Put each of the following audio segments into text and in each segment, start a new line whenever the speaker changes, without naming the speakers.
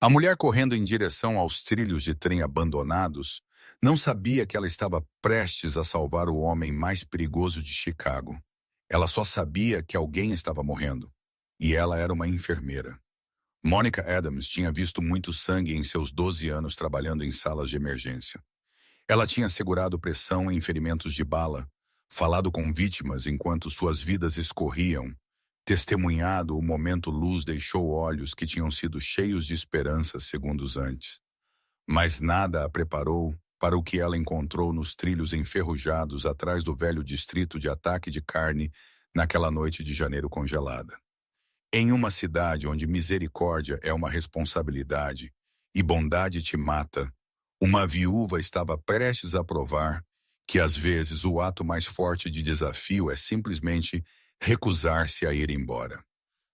A mulher correndo em direção aos trilhos de trem abandonados não sabia que ela estava prestes a salvar o homem mais perigoso de Chicago. Ela só sabia que alguém estava morrendo. E ela era uma enfermeira. Monica Adams tinha visto muito sangue em seus 12 anos trabalhando em salas de emergência. Ela tinha segurado pressão em ferimentos de bala, falado com vítimas enquanto suas vidas escorriam, testemunhado o momento luz deixou olhos que tinham sido cheios de esperança segundos antes. Mas nada a preparou para o que ela encontrou nos trilhos enferrujados atrás do velho distrito de ataque de carne naquela noite de janeiro congelada. Em uma cidade onde misericórdia é uma responsabilidade e bondade te mata, uma viúva estava prestes a provar que às vezes o ato mais forte de desafio é simplesmente recusar-se a ir embora.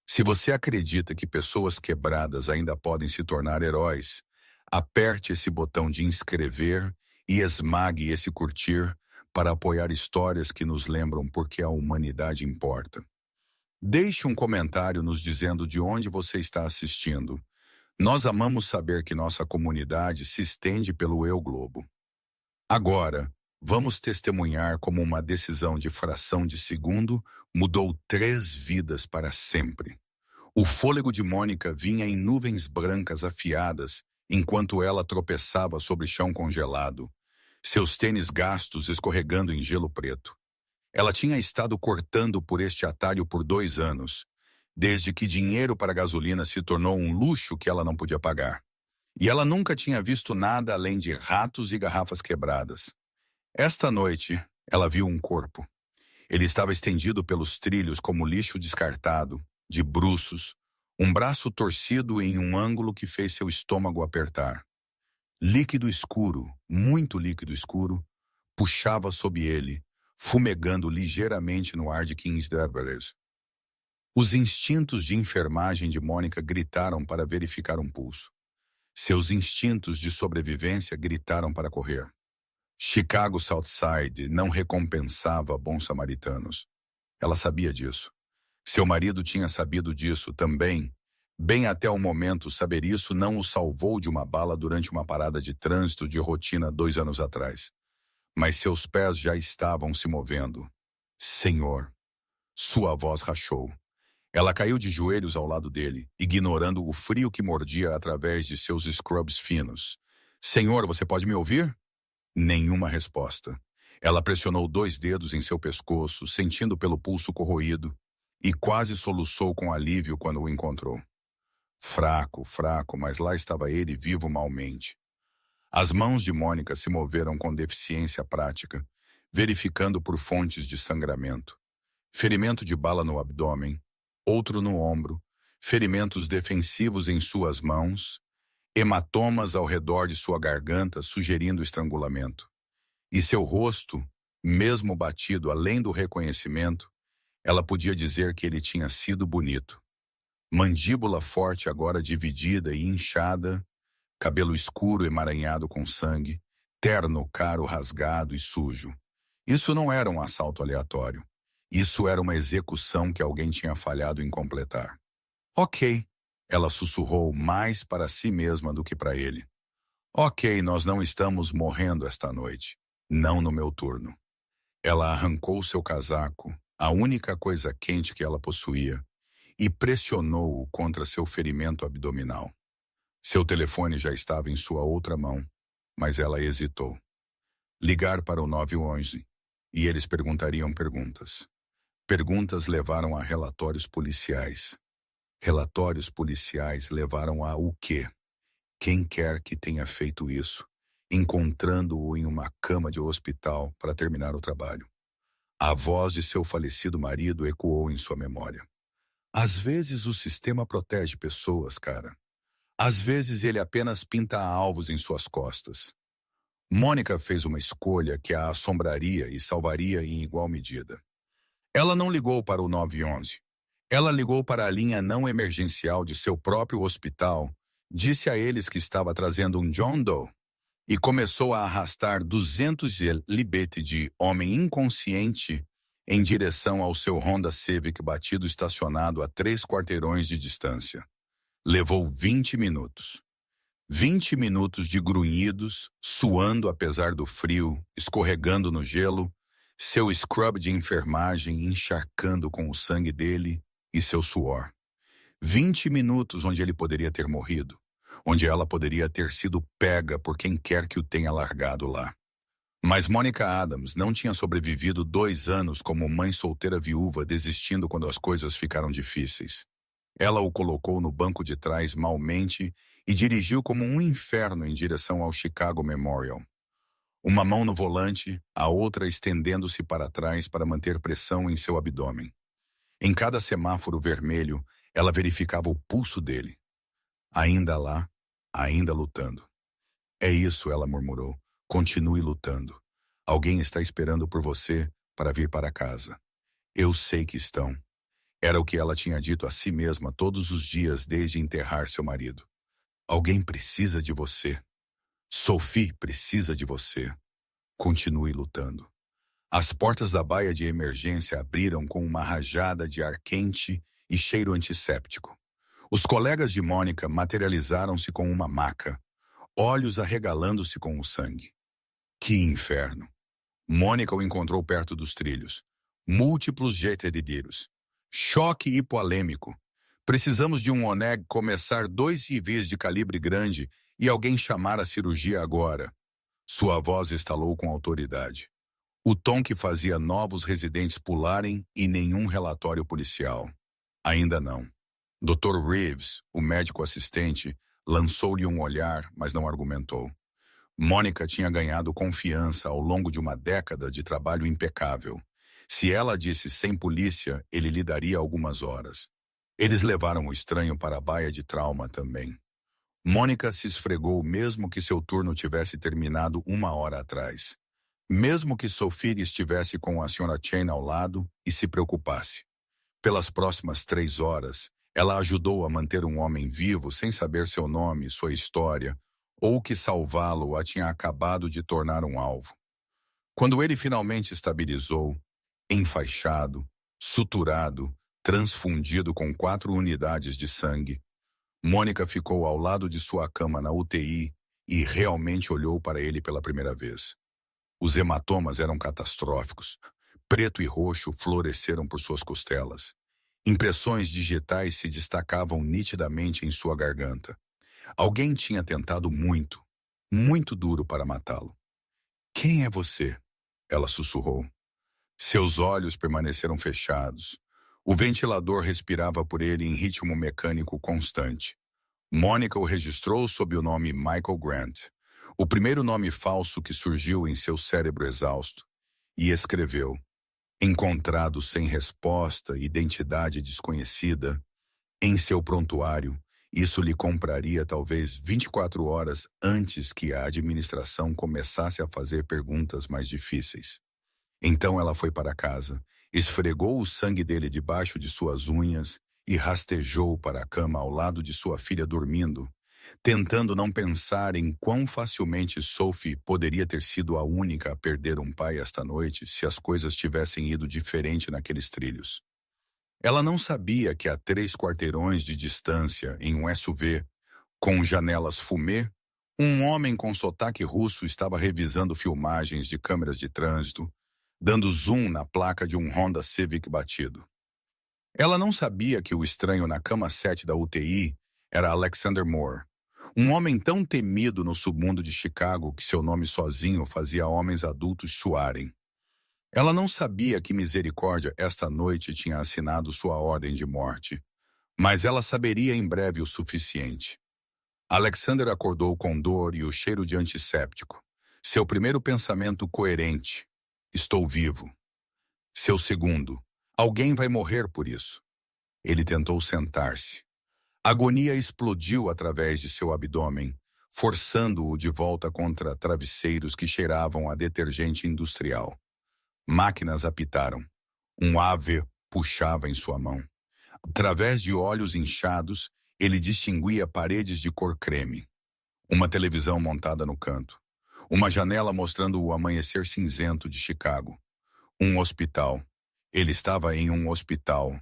Se você acredita que pessoas quebradas ainda podem se tornar heróis, aperte esse botão de inscrever e esmague esse curtir para apoiar histórias que nos lembram porque a humanidade importa. Deixe um comentário nos dizendo de onde você está assistindo. Nós amamos saber que nossa comunidade se estende pelo Eu Globo. Agora, vamos testemunhar como uma decisão de fração de segundo mudou 3 vidas para sempre. O fôlego de Mônica vinha em nuvens brancas afiadas enquanto ela tropeçava sobre chão congelado, seus tênis gastos escorregando em gelo preto. Ela tinha estado cortando por este atalho por 2 anos, desde que dinheiro para gasolina se tornou um luxo que ela não podia pagar. E ela nunca tinha visto nada além de ratos e garrafas quebradas. Esta noite, ela viu um corpo. Ele estava estendido pelos trilhos como lixo descartado, de bruços, um braço torcido em um ângulo que fez seu estômago apertar. Líquido escuro, muito líquido escuro, puxava sob ele, fumegando ligeiramente no ar de Kingsbury. Os instintos de enfermagem de Mônica gritaram para verificar um pulso. Seus instintos de sobrevivência gritaram para correr. Chicago Southside não recompensava bons samaritanos. Ela sabia disso. Seu marido tinha sabido disso também. Bem até o momento, saber isso não o salvou de uma bala durante uma parada de trânsito de rotina 2 anos atrás. Mas seus pés já estavam se movendo. Senhor. Sua voz rachou. Ela caiu de joelhos ao lado dele, ignorando o frio que mordia através de seus scrubs finos. Senhor, você pode me ouvir? Nenhuma resposta. Ela pressionou 2 dedos em seu pescoço, sentindo pelo pulso corroído, e quase soluçou com alívio quando o encontrou. Fraco, fraco, mas lá estava ele vivo malmente. As mãos de Mônica se moveram com deficiência prática, verificando por fontes de sangramento. Ferimento de bala no abdômen, outro no ombro, ferimentos defensivos em suas mãos, hematomas ao redor de sua garganta sugerindo estrangulamento. E seu rosto, mesmo batido além do reconhecimento, ela podia dizer que ele tinha sido bonito. Mandíbula forte agora dividida e inchada, cabelo escuro emaranhado com sangue, terno caro rasgado e sujo. Isso não era um assalto aleatório. Isso era uma execução que alguém tinha falhado em completar. Ok, ela sussurrou mais para si mesma do que para ele. Ok, nós não estamos morrendo esta noite. Não no meu turno. Ela arrancou seu casaco, a única coisa quente que ela possuía, e pressionou-o contra seu ferimento abdominal. Seu telefone já estava em sua outra mão, mas ela hesitou. Ligar para o 911, e eles perguntariam perguntas. Perguntas levaram a relatórios policiais. Relatórios policiais levaram a o quê? Quem quer que tenha feito isso, encontrando-o em uma cama de hospital para terminar o trabalho. A voz de seu falecido marido ecoou em sua memória. Às vezes o sistema protege pessoas, cara. Às vezes ele apenas pinta alvos em suas costas. Mônica fez uma escolha que a assombraria e salvaria em igual medida. Ela não ligou para o 911. Ela ligou para a linha não emergencial de seu próprio hospital, disse a eles que estava trazendo um John Doe e começou a arrastar 200 libete de homem inconsciente em direção ao seu Honda Civic batido estacionado a 3 quarteirões de distância. Levou 20 minutos. 20 minutos de grunhidos, suando apesar do frio, escorregando no gelo, seu scrub de enfermagem encharcando com o sangue dele e seu suor. 20 minutos onde ele poderia ter morrido, onde ela poderia ter sido pega por quem quer que o tenha largado lá. Mas Monica Adams não tinha sobrevivido 2 anos como mãe solteira viúva, desistindo quando as coisas ficaram difíceis. Ela o colocou no banco de trás malmente e dirigiu como um inferno em direção ao Chicago Memorial. Uma mão no volante, a outra estendendo-se para trás para manter pressão em seu abdômen. Em cada semáforo vermelho, ela verificava o pulso dele. Ainda lá, ainda lutando. É isso, ela murmurou. Continue lutando. Alguém está esperando por você para vir para casa. Eu sei que estão. Era o que ela tinha dito a si mesma todos os dias desde enterrar seu marido. Alguém precisa de você. Sophie precisa de você. Continue lutando. As portas da baia de emergência abriram com uma rajada de ar quente e cheiro antisséptico. Os colegas de Mônica materializaram-se com uma maca, olhos arregalando-se com o sangue. Que inferno! Mônica o encontrou perto dos trilhos. Múltiplos jetedireiros. Choque hipoalêmico. Precisamos de um ONEG começar 2 civis de calibre grande e alguém chamar a cirurgia agora. Sua voz estalou com autoridade. O tom que fazia novos residentes pularem e nenhum relatório policial. Ainda não. Dr. Reeves, o médico assistente, lançou-lhe um olhar, mas não argumentou. Mônica tinha ganhado confiança ao longo de uma década de trabalho impecável. Se ela disse sem polícia, ele lhe daria algumas horas. Eles levaram o estranho para a baia de trauma também. Mônica se esfregou mesmo que seu turno tivesse terminado 1 hora atrás. Mesmo que Sophie estivesse com a Sra. Chen ao lado e se preocupasse. Pelas próximas 3 horas, ela ajudou a manter um homem vivo sem saber seu nome, sua história, ou que salvá-lo a tinha acabado de tornar um alvo. Quando ele finalmente estabilizou, enfaixado, suturado, transfundido com 4 unidades de sangue, Mônica ficou ao lado de sua cama na UTI e realmente olhou para ele pela primeira vez. Os hematomas eram catastróficos. Preto e roxo floresceram por suas costelas. Impressões digitais se destacavam nitidamente em sua garganta. Alguém tinha tentado muito, muito duro para matá-lo. Quem é você? Ela sussurrou. Seus olhos permaneceram fechados. O ventilador respirava por ele em ritmo mecânico constante. Mônica o registrou sob o nome Michael Grant, o primeiro nome falso que surgiu em seu cérebro exausto, e escreveu: encontrado sem resposta, identidade desconhecida. Em seu prontuário, isso lhe compraria talvez 24 horas antes que a administração começasse a fazer perguntas mais difíceis. Então ela foi para casa, esfregou o sangue dele debaixo de suas unhas e rastejou para a cama ao lado de sua filha dormindo, tentando não pensar em quão facilmente Sophie poderia ter sido a única a perder um pai esta noite se as coisas tivessem ido diferente naqueles trilhos. Ela não sabia que a 3 quarteirões de distância, em um SUV, com janelas fumê, um homem com sotaque russo estava revisando filmagens de câmeras de trânsito, dando zoom na placa de um Honda Civic batido. Ela não sabia que o estranho na cama 7 da UTI era Alexander Moore, um homem tão temido no submundo de Chicago que seu nome sozinho fazia homens adultos suarem. Ela não sabia que Misericórdia esta noite tinha assinado sua ordem de morte, mas ela saberia em breve o suficiente. Alexander acordou com dor e o cheiro de antisséptico. Seu primeiro pensamento coerente: estou vivo. Seu segundo: alguém vai morrer por isso. Ele tentou sentar-se. A agonia explodiu através de seu abdômen, forçando-o de volta contra travesseiros que cheiravam a detergente industrial. Máquinas apitaram. Um ave puxava em sua mão. Através de olhos inchados, ele distinguia paredes de cor creme. Uma televisão montada no canto. Uma janela mostrando o amanhecer cinzento de Chicago. Um hospital. Ele estava em um hospital.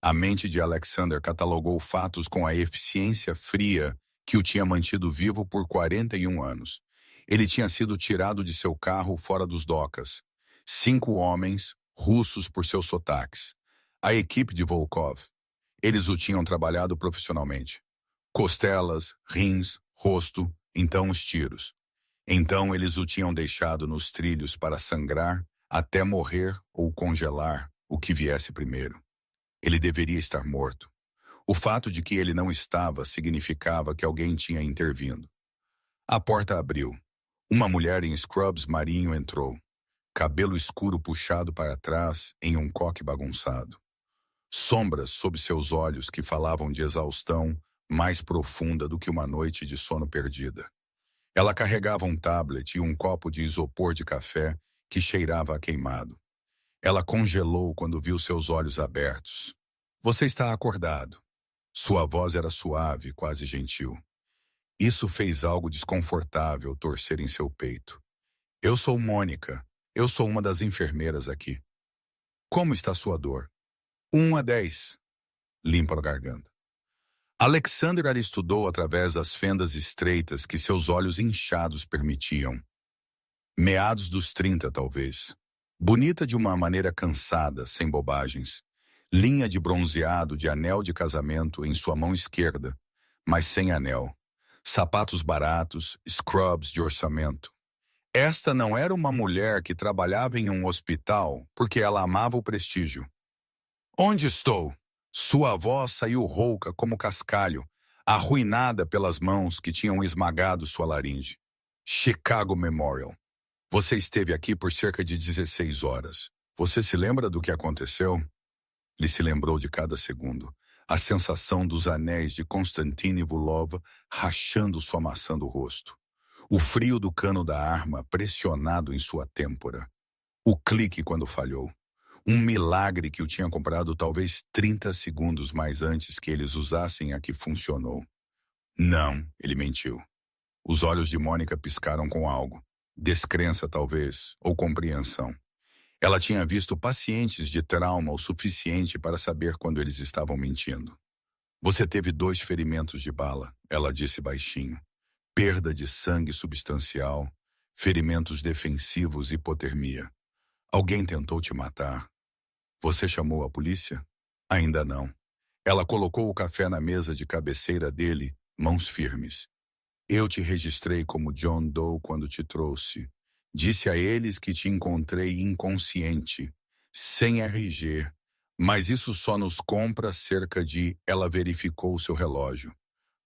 A mente de Alexander catalogou fatos com a eficiência fria que o tinha mantido vivo por 41 anos. Ele tinha sido tirado de seu carro fora dos docas. 5 homens, russos por seus sotaques. A equipe de Volkov. Eles o tinham trabalhado profissionalmente. Costelas, rins, rosto, então os tiros. Então eles o tinham deixado nos trilhos para sangrar até morrer ou congelar, o que viesse primeiro. Ele deveria estar morto. O fato de que ele não estava significava que alguém tinha intervindo. A porta abriu. Uma mulher em scrubs marinho entrou. Cabelo escuro puxado para trás em um coque bagunçado. Sombras sob seus olhos que falavam de exaustão mais profunda do que uma noite de sono perdida. Ela carregava um tablet e um copo de isopor de café que cheirava a queimado. Ela congelou quando viu seus olhos abertos. Você está acordado. Sua voz era suave, quase gentil. Isso fez algo desconfortável torcer em seu peito. Eu sou Mônica. Eu sou uma das enfermeiras aqui. Como está sua dor? 1 a 10. Limpa a garganta. Alexander a estudou através das fendas estreitas que seus olhos inchados permitiam. Meados dos 30, talvez. Bonita de uma maneira cansada, sem bobagens. Linha de bronzeado de anel de casamento em sua mão esquerda, mas sem anel. Sapatos baratos, scrubs de orçamento. Esta não era uma mulher que trabalhava em um hospital porque ela amava o prestígio. Onde estou? Sua voz saiu rouca como cascalho, arruinada pelas mãos que tinham esmagado sua laringe. Chicago Memorial. Você esteve aqui por cerca de 16 horas. Você se lembra do que aconteceu? Ele se lembrou de cada segundo. A sensação dos anéis de Konstantin Vulov rachando sua maçã do rosto. O frio do cano da arma pressionado em sua têmpora. O clique quando falhou. Um milagre que o tinha comprado talvez 30 segundos mais antes que eles usassem a que funcionou. Não, ele mentiu. Os olhos de Mônica piscaram com algo. Descrença, talvez, ou compreensão. Ela tinha visto pacientes de trauma o suficiente para saber quando eles estavam mentindo. Você teve 2 ferimentos de bala, ela disse baixinho. Perda de sangue substancial, ferimentos defensivos e hipotermia. Alguém tentou te matar. Você chamou a polícia? Ainda não. Ela colocou o café na mesa de cabeceira dele, mãos firmes. Eu te registrei como John Doe quando te trouxe. Disse a eles que te encontrei inconsciente, sem RG, mas isso só nos compra cerca de... Ela verificou seu relógio.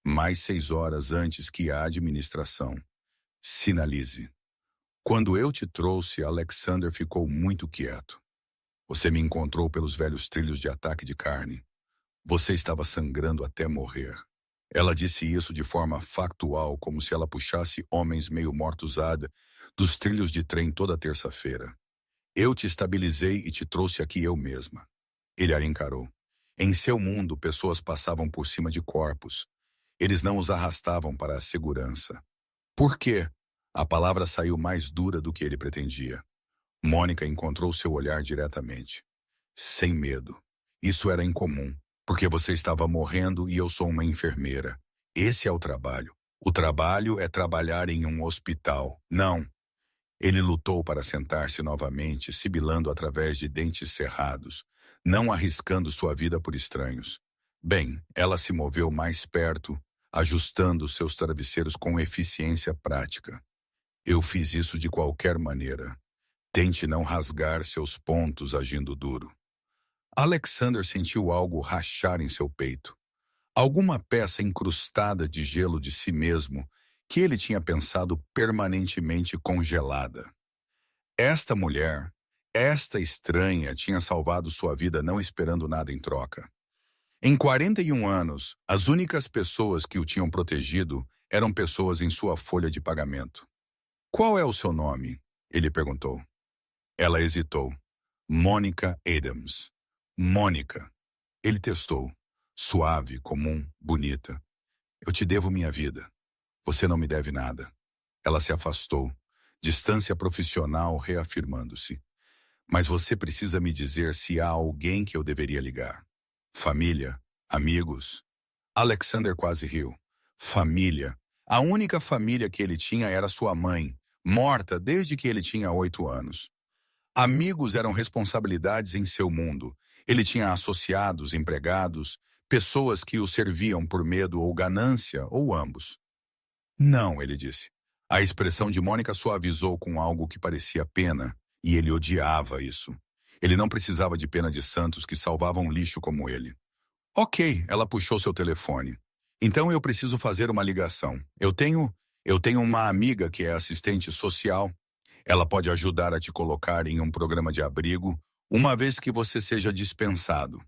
Mais 6 horas antes que a administração. Sinalize. Quando eu te trouxe, Alexander ficou muito quieto. Você me encontrou pelos velhos trilhos de ataque de carne. Você estava sangrando até morrer. Ela disse isso de forma factual, como se ela puxasse homens meio mortos-ada dos trilhos de trem toda terça-feira. Eu te estabilizei e te trouxe aqui eu mesma. Ele a encarou. Em seu mundo, pessoas passavam por cima de corpos. Eles não os arrastavam para a segurança. Por quê? A palavra saiu mais dura do que ele pretendia. Mônica encontrou seu olhar diretamente. Sem medo. Isso era incomum, porque você estava morrendo e eu sou uma enfermeira. Esse é o trabalho. O trabalho é trabalhar em um hospital. Não. Ele lutou para sentar-se novamente, sibilando através de dentes cerrados, não arriscando sua vida por estranhos. Bem, ela se moveu mais perto, ajustando seus travesseiros com eficiência prática. Eu fiz isso de qualquer maneira. Tente não rasgar seus pontos agindo duro. Alexander sentiu algo rachar em seu peito. Alguma peça incrustada de gelo de si mesmo que ele tinha pensado permanentemente congelada. Esta mulher, esta estranha, tinha salvado sua vida não esperando nada em troca. Em 41 anos, as únicas pessoas que o tinham protegido eram pessoas em sua folha de pagamento. Qual é o seu nome? Ele perguntou. Ela hesitou. Mônica Adams. Mônica. Ele testou. Suave, comum, bonita. Eu te devo minha vida. Você não me deve nada. Ela se afastou. Distância profissional reafirmando-se. Mas você precisa me dizer se há alguém que eu deveria ligar. Família? Amigos? Alexander quase riu. Família. A única família que ele tinha era sua mãe, morta desde que ele tinha 8 anos. Amigos eram responsabilidades em seu mundo. Ele tinha associados, empregados, pessoas que o serviam por medo ou ganância, ou ambos. Não, ele disse. A expressão de Mônica suavizou com algo que parecia pena, e ele odiava isso. Ele não precisava de pena de santos que salvavam lixo como ele. Ok, ela puxou seu telefone. Então eu preciso fazer uma ligação. Eu tenho uma amiga que é assistente social. Ela pode ajudar a te colocar em um programa de abrigo, uma vez que você seja dispensado.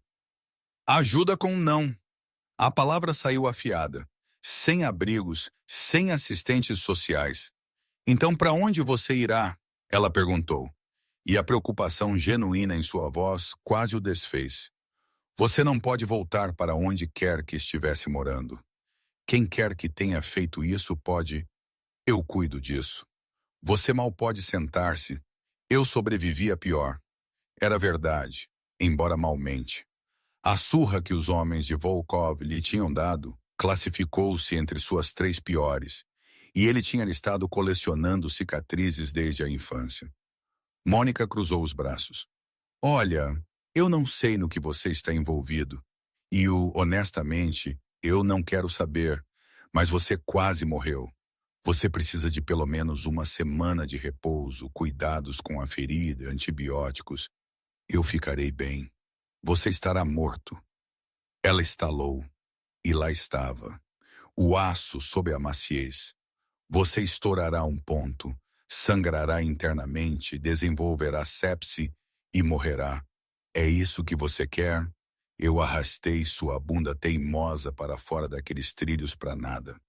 Ajuda com um não. A palavra saiu afiada. Sem abrigos, sem assistentes sociais. Então para onde você irá? Ela perguntou. E a preocupação genuína em sua voz quase o desfez. Você não pode voltar para onde quer que estivesse morando. Quem quer que tenha feito isso pode. Eu cuido disso. Você mal pode sentar-se. Eu sobrevivi a pior. Era verdade, embora malmente. A surra que os homens de Volkov lhe tinham dado classificou-se entre suas 3 piores, e ele tinha estado colecionando cicatrizes desde a infância. Mônica cruzou os braços. Olha, eu não sei no que você está envolvido, e honestamente, eu não quero saber, mas você quase morreu. Você precisa de pelo menos uma semana de repouso, cuidados com a ferida, antibióticos. Eu ficarei bem. Você estará morto. Ela estalou, e lá estava. O aço sob a maciez. Você estourará um ponto, sangrará internamente, desenvolverá sepse e morrerá. É isso que você quer? Eu arrastei sua bunda teimosa para fora daqueles trilhos para nada.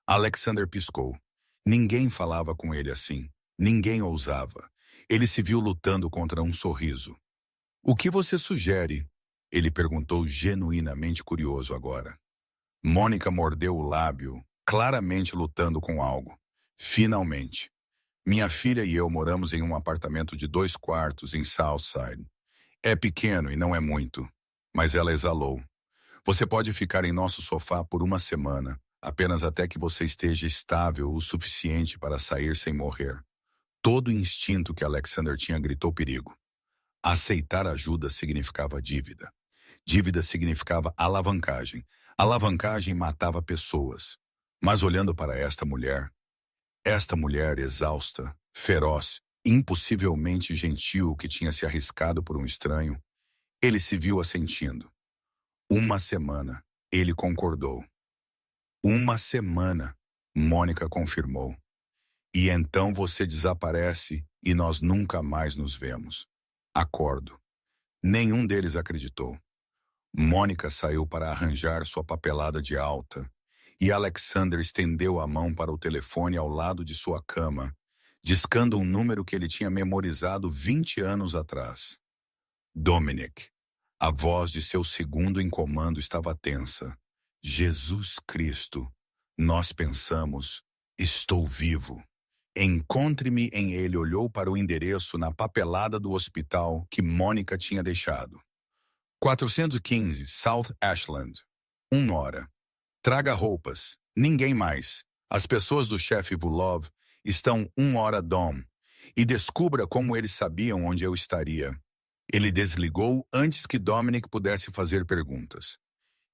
Alexander piscou. Ninguém falava com ele assim. Ninguém ousava. Ele se viu lutando contra um sorriso. O que você sugere? Ele perguntou genuinamente curioso agora. Mônica mordeu o lábio, claramente lutando com algo. Finalmente. Minha filha e eu moramos em um apartamento de 2 quartos em Southside. É pequeno e não é muito, mas ela exalou. Você pode ficar em nosso sofá por uma semana, apenas até que você esteja estável o suficiente para sair sem morrer. Todo o instinto que Alexander tinha gritou perigo. Aceitar ajuda significava dívida. Dívida significava alavancagem. Alavancagem matava pessoas. Mas olhando para esta mulher exausta, feroz, impossivelmente gentil que tinha se arriscado por um estranho, ele se viu assentindo. Uma semana, ele concordou. Uma semana, Mônica confirmou. E então você desaparece e nós nunca mais nos vemos. Acordo. Nenhum deles acreditou. Mônica saiu para arranjar sua papelada de alta e Alexander estendeu a mão para o telefone ao lado de sua cama, discando um número que ele tinha memorizado 20 anos atrás. Dominic. A voz de seu segundo em comando estava tensa. Jesus Cristo. Nós pensamos, estou vivo. Encontre-me em ele olhou para o endereço na papelada do hospital que Mônica tinha deixado. 415 South Ashland. 1 hora. Traga roupas. Ninguém mais. As pessoas do chefe Vulov estão 1 hora dom. E descubra como eles sabiam onde eu estaria. Ele desligou antes que Dominic pudesse fazer perguntas.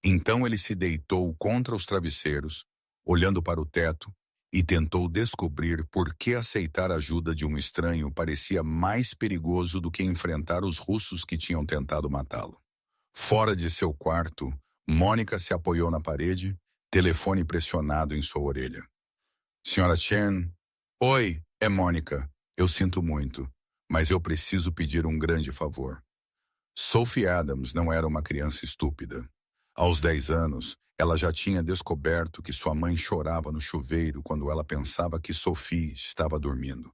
Então ele se deitou contra os travesseiros, olhando para o teto, e tentou descobrir por que aceitar a ajuda de um estranho parecia mais perigoso do que enfrentar os russos que tinham tentado matá-lo. Fora de seu quarto, Mônica se apoiou na parede, telefone pressionado em sua orelha. Senhora Chen? Oi, é Mônica. Eu sinto muito, mas eu preciso pedir um grande favor. Sophie Adams não era uma criança estúpida. Aos 10 anos, ela já tinha descoberto que sua mãe chorava no chuveiro quando ela pensava que Sophie estava dormindo.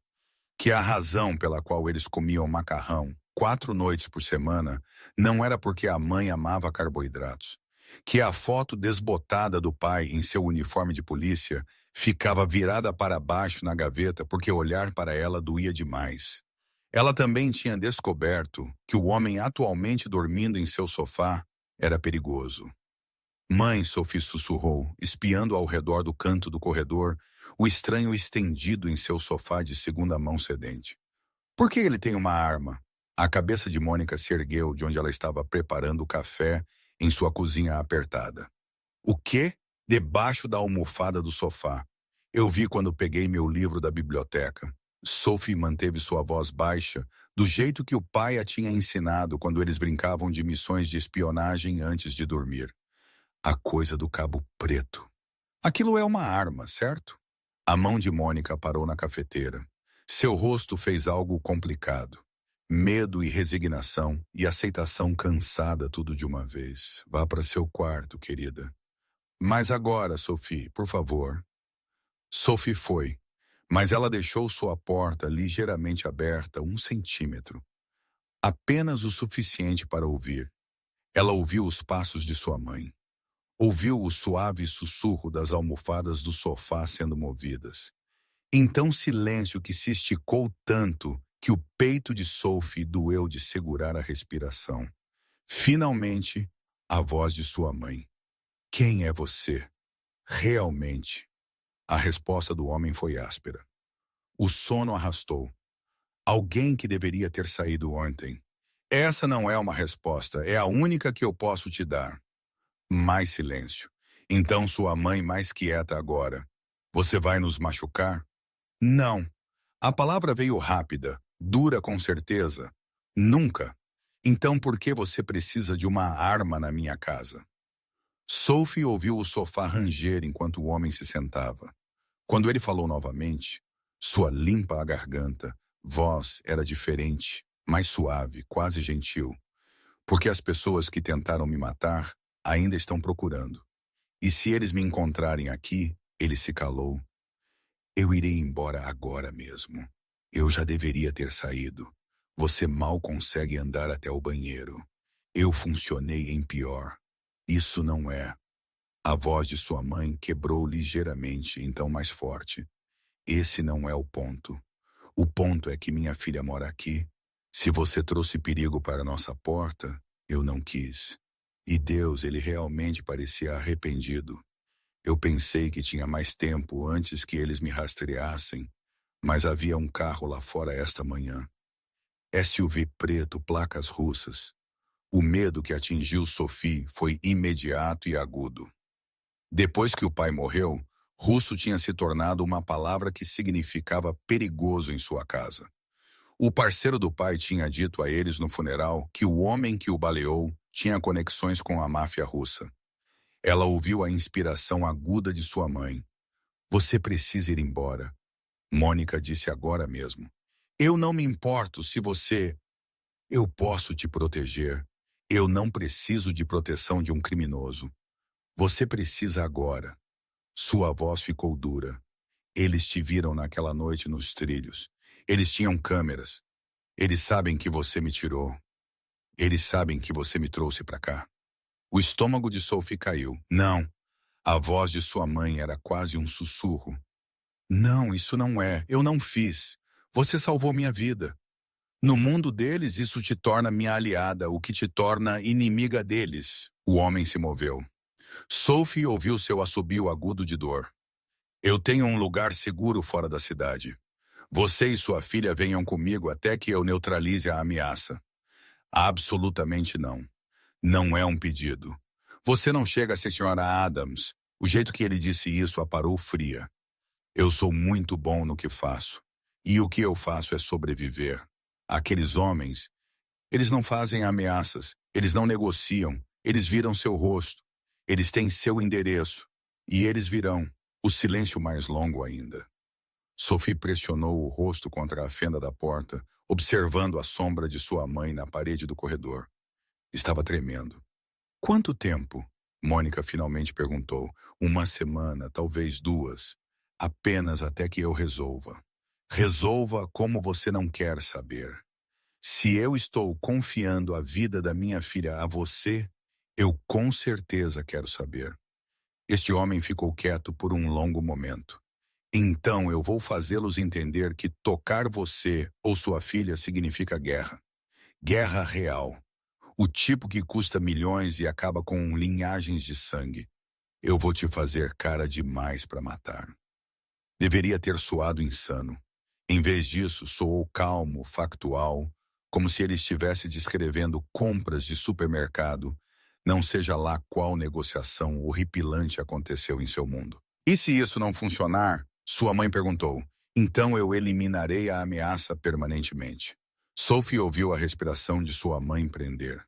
Que a razão pela qual eles comiam macarrão 4 noites por semana não era porque a mãe amava carboidratos. Que a foto desbotada do pai em seu uniforme de polícia ficava virada para baixo na gaveta porque olhar para ela doía demais. Ela também tinha descoberto que o homem atualmente dormindo em seu sofá era perigoso. Mãe, Sophie sussurrou, espiando ao redor do canto do corredor, o estranho estendido em seu sofá de segunda mão sedente. Por que ele tem uma arma? A cabeça de Mônica se ergueu de onde ela estava preparando o café em sua cozinha apertada. O quê? Debaixo da almofada do sofá. Eu vi quando peguei meu livro da biblioteca. Sophie manteve sua voz baixa, do jeito que o pai a tinha ensinado quando eles brincavam de missões de espionagem antes de dormir. A coisa do cabo preto. Aquilo é uma arma, certo? A mão de Mônica parou na cafeteira. Seu rosto fez algo complicado. Medo e resignação e aceitação cansada tudo de uma vez. Vá para seu quarto, querida. Mas agora, Sophie, por favor. Sophie foi, mas ela deixou sua porta ligeiramente aberta 1 centímetro. Apenas o suficiente para ouvir. Ela ouviu os passos de sua mãe. Ouviu o suave sussurro das almofadas do sofá sendo movidas. Então silêncio que se esticou tanto que o peito de Sophie doeu de segurar a respiração. Finalmente, a voz de sua mãe. Quem é você? Realmente. A resposta do homem foi áspera. O sono arrastou. Alguém que deveria ter saído ontem. Essa não é uma resposta, é a única que eu posso te dar. Mais silêncio. Então sua mãe mais quieta agora. Você vai nos machucar? Não. A palavra veio rápida, dura com certeza. Nunca. Então por que você precisa de uma arma na minha casa? Sophie ouviu o sofá ranger enquanto o homem se sentava. Quando ele falou novamente, sua limpa garganta, voz era diferente, mais suave, quase gentil. Porque as pessoas que tentaram me matar ainda estão procurando. E se eles me encontrarem aqui, ele se calou. Eu irei embora agora mesmo. Eu já deveria ter saído. Você mal consegue andar até o banheiro. Eu funcionei em pior. Isso não é. A voz de sua mãe quebrou ligeiramente, então mais forte. Esse não é o ponto. O ponto é que minha filha mora aqui. Se você trouxe perigo para nossa porta, eu não quis. E Deus, ele realmente parecia arrependido. Eu pensei que tinha mais tempo antes que eles me rastreassem, mas havia um carro lá fora esta manhã. SUV preto, placas russas. O medo que atingiu Sophie foi imediato e agudo. Depois que o pai morreu, russo tinha se tornado uma palavra que significava perigoso em sua casa. O parceiro do pai tinha dito a eles no funeral que o homem que o baleou tinha conexões com a máfia russa. Ela ouviu a inspiração aguda de sua mãe. Você precisa ir embora. Mônica disse agora mesmo. Eu não me importo se você... Eu posso te proteger. Eu não preciso de proteção de um criminoso. Você precisa agora. Sua voz ficou dura. Eles te viram naquela noite nos trilhos. Eles tinham câmeras. Eles sabem que você me tirou. Eles sabem que você me trouxe para cá. O estômago de Sophie caiu. Não. A voz de sua mãe era quase um sussurro. Não, isso não é. Eu não fiz. Você salvou minha vida. No mundo deles, isso te torna minha aliada, o que te torna inimiga deles. O homem se moveu. Sophie ouviu seu assobio agudo de dor. Eu tenho um lugar seguro fora da cidade. Você e sua filha venham comigo até que eu neutralize a ameaça. Absolutamente não. Não é um pedido. Você não chega a ser senhora Adams. O jeito que ele disse isso a parou fria. Eu sou muito bom no que faço. E o que eu faço é sobreviver. Aqueles homens, eles não fazem ameaças. Eles não negociam. Eles viram seu rosto. Eles têm seu endereço. E eles virão. O silêncio mais longo ainda. Sophie pressionou o rosto contra a fenda da porta, observando a sombra de sua mãe na parede do corredor. Estava tremendo. Quanto tempo? Mônica finalmente perguntou. 1 semana, talvez 2. Apenas até que eu resolva. Resolva como você não quer saber. Se eu estou confiando a vida da minha filha a você, eu com certeza quero saber. Este homem ficou quieto por um longo momento. Então eu vou fazê-los entender que tocar você ou sua filha significa guerra. Guerra real. O tipo que custa milhões e acaba com linhagens de sangue. Eu vou te fazer cara demais para matar. Deveria ter soado insano. Em vez disso, soou calmo, factual, como se ele estivesse descrevendo compras de supermercado, não seja lá qual negociação horripilante aconteceu em seu mundo. E se isso não funcionar? Sua mãe perguntou. Então eu eliminarei a ameaça permanentemente. Sophie ouviu a respiração de sua mãe prender.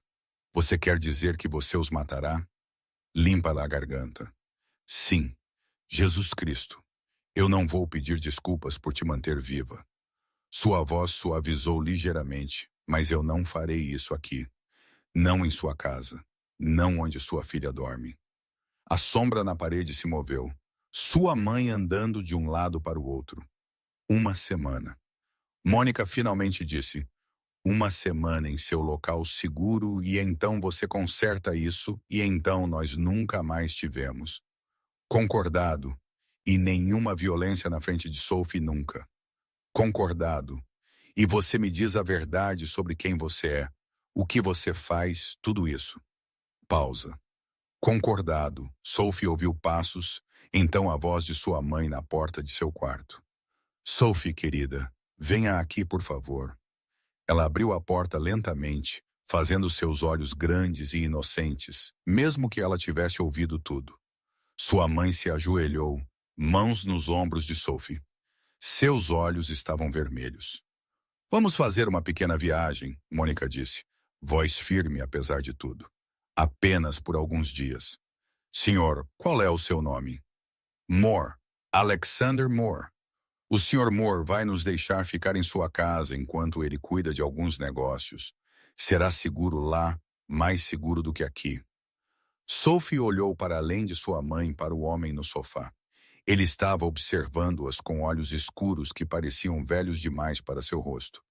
Você quer dizer que você os matará? Limpa a garganta. Sim, Jesus Cristo. Eu não vou pedir desculpas por te manter viva. Sua voz suavizou ligeiramente, mas eu não farei isso aqui. Não em sua casa. Não onde sua filha dorme. A sombra na parede se moveu. Sua mãe andando de um lado para o outro. Uma semana. Mônica finalmente disse, uma semana em seu local seguro e então você conserta isso e então nós nunca mais tivemos. Concordado. E nenhuma violência na frente de Sophie nunca. Concordado. E você me diz a verdade sobre quem você é, o que você faz, tudo isso. Pausa. Concordado. Sophie ouviu passos, então a voz de sua mãe na porta de seu quarto. Sophie, querida, venha aqui, por favor. Ela abriu a porta lentamente, fazendo seus olhos grandes e inocentes, mesmo que ela tivesse ouvido tudo. Sua mãe se ajoelhou, mãos nos ombros de Sophie. Seus olhos estavam vermelhos. Vamos fazer uma pequena viagem, Mônica disse, voz firme apesar de tudo. Apenas por alguns dias. Senhor, qual é o seu nome? Moore. Alexander Moore. O Sr. Moore vai nos deixar ficar em sua casa enquanto ele cuida de alguns negócios. Será seguro lá, mais seguro do que aqui. Sophie olhou para além de sua mãe para o homem no sofá. Ele estava observando-as com olhos escuros que pareciam velhos demais para seu rosto.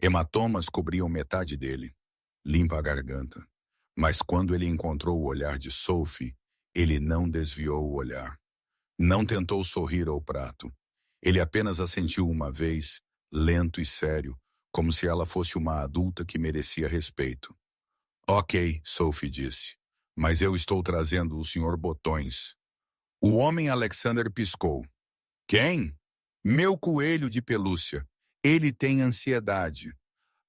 Hematomas cobriam metade dele. Limpa a garganta. Mas quando ele encontrou o olhar de Sophie, ele não desviou o olhar. Não tentou sorrir ao prato. Ele apenas assentiu uma vez, lento e sério, como se ela fosse uma adulta que merecia respeito. Ok, Sophie disse, mas eu estou trazendo o Sr. Botões. O homem Alexander piscou. Quem? Meu coelho de pelúcia. Ele tem ansiedade.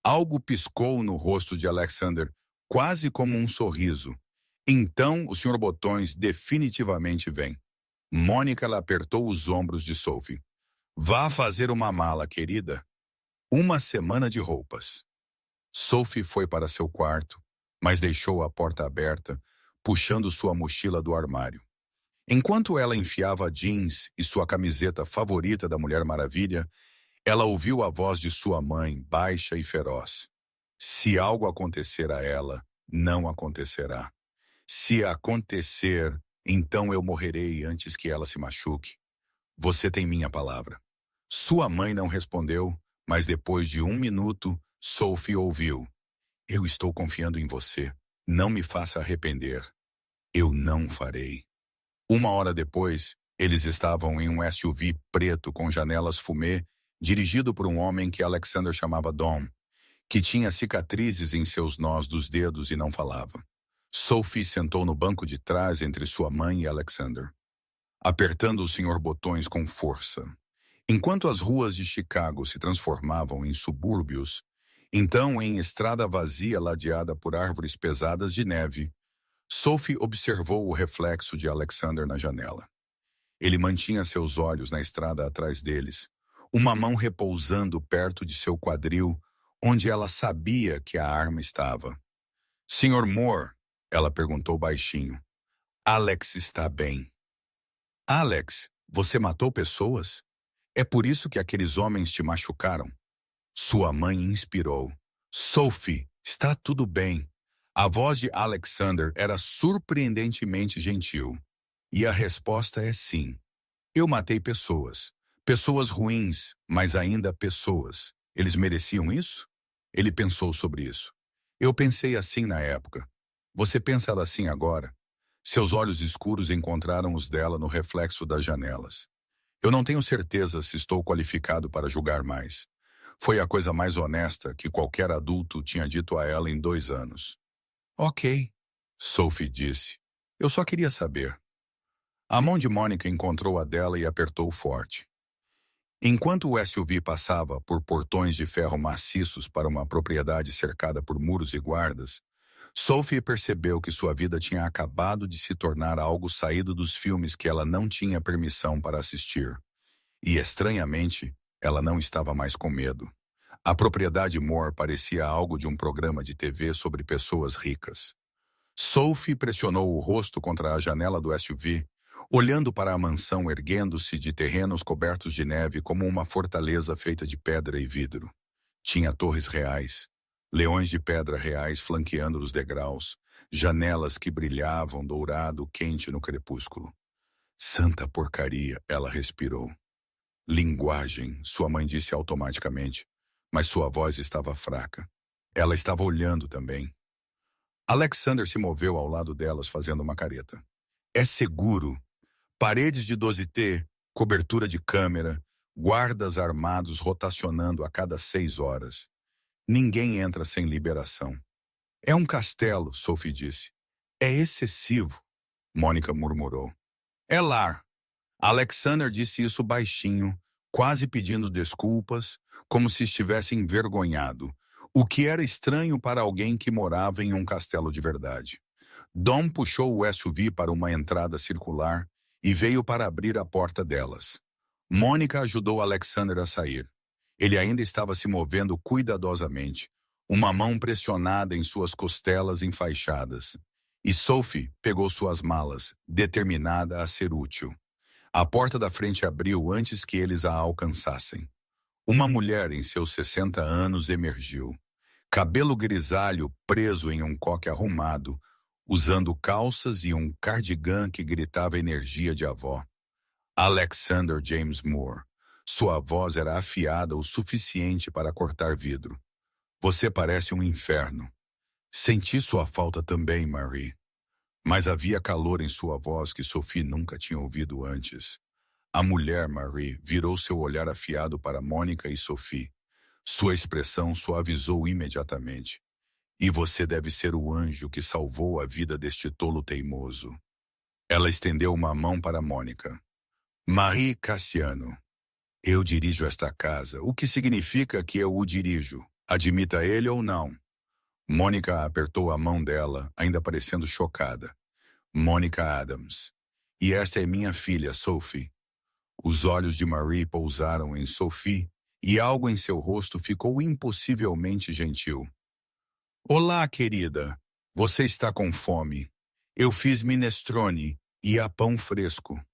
Algo piscou no rosto de Alexander, quase como um sorriso. Então o Sr. Botões definitivamente vem. Mônica lhe apertou os ombros de Sophie. Vá fazer uma mala, querida. Uma semana de roupas. Sophie foi para seu quarto, mas deixou a porta aberta, puxando sua mochila do armário. Enquanto ela enfiava jeans e sua camiseta favorita da Mulher Maravilha, ela ouviu a voz de sua mãe, baixa e feroz. Se algo acontecer a ela, não acontecerá. Se acontecer, então eu morrerei antes que ela se machuque. Você tem minha palavra. Sua mãe não respondeu, mas depois de 1 minuto, Sophie ouviu. Eu estou confiando em você. Não me faça arrepender. Eu não farei. 1 hora depois, eles estavam em um SUV preto com janelas fumê, dirigido por um homem que Alexander chamava Dom, que tinha cicatrizes em seus nós dos dedos e não falava. Sophie sentou no banco de trás entre sua mãe e Alexander, apertando o Sr. Botões com força. Enquanto as ruas de Chicago se transformavam em subúrbios, então em estrada vazia ladeada por árvores pesadas de neve, Sophie observou o reflexo de Alexander na janela. Ele mantinha seus olhos na estrada atrás deles, uma mão repousando perto de seu quadril, onde ela sabia que a arma estava. Sr. Moore, ela perguntou baixinho. Alex está bem. Alex, você matou pessoas? É por isso que aqueles homens te machucaram? Sua mãe inspirou. Sophie, está tudo bem. A voz de Alexander era surpreendentemente gentil. E a resposta é sim. Eu matei pessoas. Pessoas ruins, mas ainda pessoas. Eles mereciam isso? Ele pensou sobre isso. Eu pensei assim na época. Você pensa assim agora? Seus olhos escuros encontraram os dela no reflexo das janelas. Eu não tenho certeza se estou qualificado para julgar mais. Foi a coisa mais honesta que qualquer adulto tinha dito a ela em 2 anos. Ok, Sophie disse. Eu só queria saber. A mão de Mônica encontrou a dela e apertou forte. Enquanto o SUV passava por portões de ferro maciços para uma propriedade cercada por muros e guardas, Sophie percebeu que sua vida tinha acabado de se tornar algo saído dos filmes que ela não tinha permissão para assistir. E, estranhamente, ela não estava mais com medo. A propriedade Moore parecia algo de um programa de TV sobre pessoas ricas. Sophie pressionou o rosto contra a janela do SUV, olhando para a mansão erguendo-se de terrenos cobertos de neve como uma fortaleza feita de pedra e vidro. Tinha torres reais, leões de pedra reais flanqueando os degraus, janelas que brilhavam dourado quente no crepúsculo. Santa porcaria, ela respirou. Linguagem, sua mãe disse automaticamente, mas sua voz estava fraca. Ela estava olhando também. Alexander se moveu ao lado delas fazendo uma careta. É seguro. Paredes de 12T, cobertura de câmera, guardas armados rotacionando a cada 6 horas. Ninguém entra sem liberação. É um castelo, Sophie disse. É excessivo, Mônica murmurou. É lar. Alexander disse isso baixinho, quase pedindo desculpas, como se estivesse envergonhado, o que era estranho para alguém que morava em um castelo de verdade. Dom puxou o SUV para uma entrada circular e veio para abrir a porta delas. Mônica ajudou Alexander a sair. Ele ainda estava se movendo cuidadosamente, uma mão pressionada em suas costelas enfaixadas. E Sophie pegou suas malas, determinada a ser útil. A porta da frente abriu antes que eles a alcançassem. Uma mulher em seus 60 anos emergiu. Cabelo grisalho preso em um coque arrumado, usando calças e um cardigan que gritava energia de avó. Alexander James Moore. Sua voz era afiada o suficiente para cortar vidro. Você parece um inferno. Senti sua falta também, Marie. Mas havia calor em sua voz que Sophie nunca tinha ouvido antes. A mulher, Marie, virou seu olhar afiado para Mônica e Sophie. Sua expressão suavizou imediatamente. E você deve ser o anjo que salvou a vida deste tolo teimoso. Ela estendeu uma mão para Mônica. Marie Cassiano. Eu dirijo esta casa, o que significa que eu o dirijo. Admita ele ou não. Mônica apertou a mão dela, ainda parecendo chocada. Mônica Adams. E esta é minha filha, Sophie. Os olhos de Marie pousaram em Sophie e algo em seu rosto ficou impossivelmente gentil. Olá, querida. Você está com fome. Eu fiz minestrone e há pão fresco.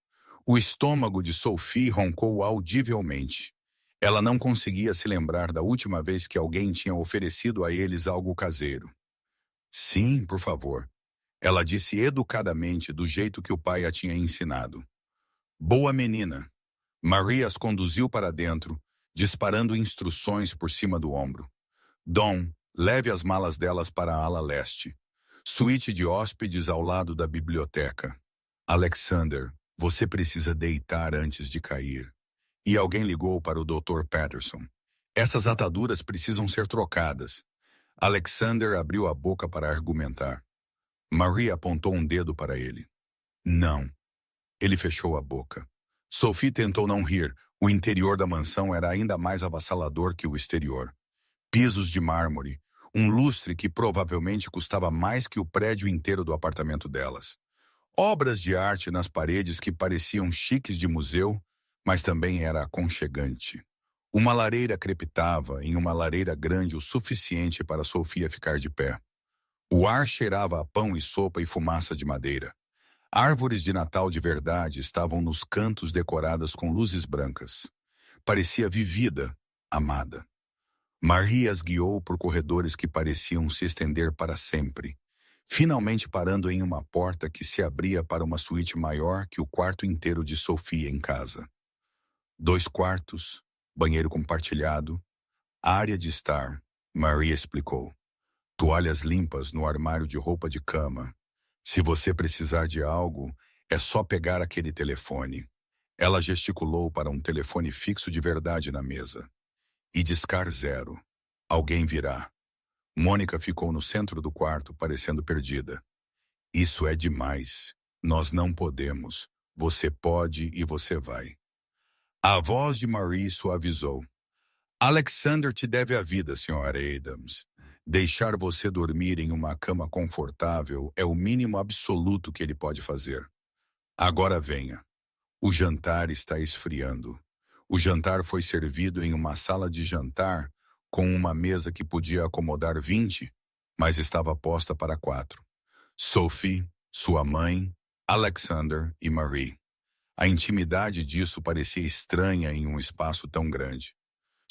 O estômago de Sophie roncou audivelmente. Ela não conseguia se lembrar da última vez que alguém tinha oferecido a eles algo caseiro. Sim, por favor. Ela disse educadamente do jeito que o pai a tinha ensinado. Boa menina. Marie as conduziu para dentro, disparando instruções por cima do ombro. Dom, leve as malas delas para a ala leste. Suíte de hóspedes ao lado da biblioteca. Alexander, você precisa deitar antes de cair. E alguém ligou para o Dr. Patterson. Essas ataduras precisam ser trocadas. Alexander abriu a boca para argumentar. Marie apontou um dedo para ele. Não. Ele fechou a boca. Sophie tentou não rir. O interior da mansão era ainda mais avassalador que o exterior. Pisos de mármore, um lustre que provavelmente custava mais que o prédio inteiro do apartamento delas. Obras de arte nas paredes que pareciam chiques de museu, mas também era aconchegante. Uma lareira crepitava em uma lareira grande o suficiente para Sofia ficar de pé. O ar cheirava a pão e sopa e fumaça de madeira. Árvores de Natal de verdade estavam nos cantos decoradas com luzes brancas. Parecia vivida, amada. Marie as guiou por corredores que pareciam se estender para sempre, finalmente parando em uma porta que se abria para uma suíte maior que o quarto inteiro de Sophie em casa. 2 quartos, banheiro compartilhado, área de estar, Marie explicou. Toalhas limpas no armário de roupa de cama. Se você precisar de algo, é só pegar aquele telefone. Ela gesticulou para um telefone fixo de verdade na mesa. E discar 0. Alguém virá. Mônica ficou no centro do quarto, parecendo perdida. Isso é demais. Nós não podemos. Você pode e você vai. A voz de Marie suavizou. Alexander te deve a vida, Sra. Adams. Deixar você dormir em uma cama confortável é o mínimo absoluto que ele pode fazer. Agora venha. O jantar está esfriando. O jantar foi servido em uma sala de jantar com uma mesa que podia acomodar 20, mas estava posta para 4. Sophie, sua mãe, Alexander e Marie. A intimidade disso parecia estranha em um espaço tão grande.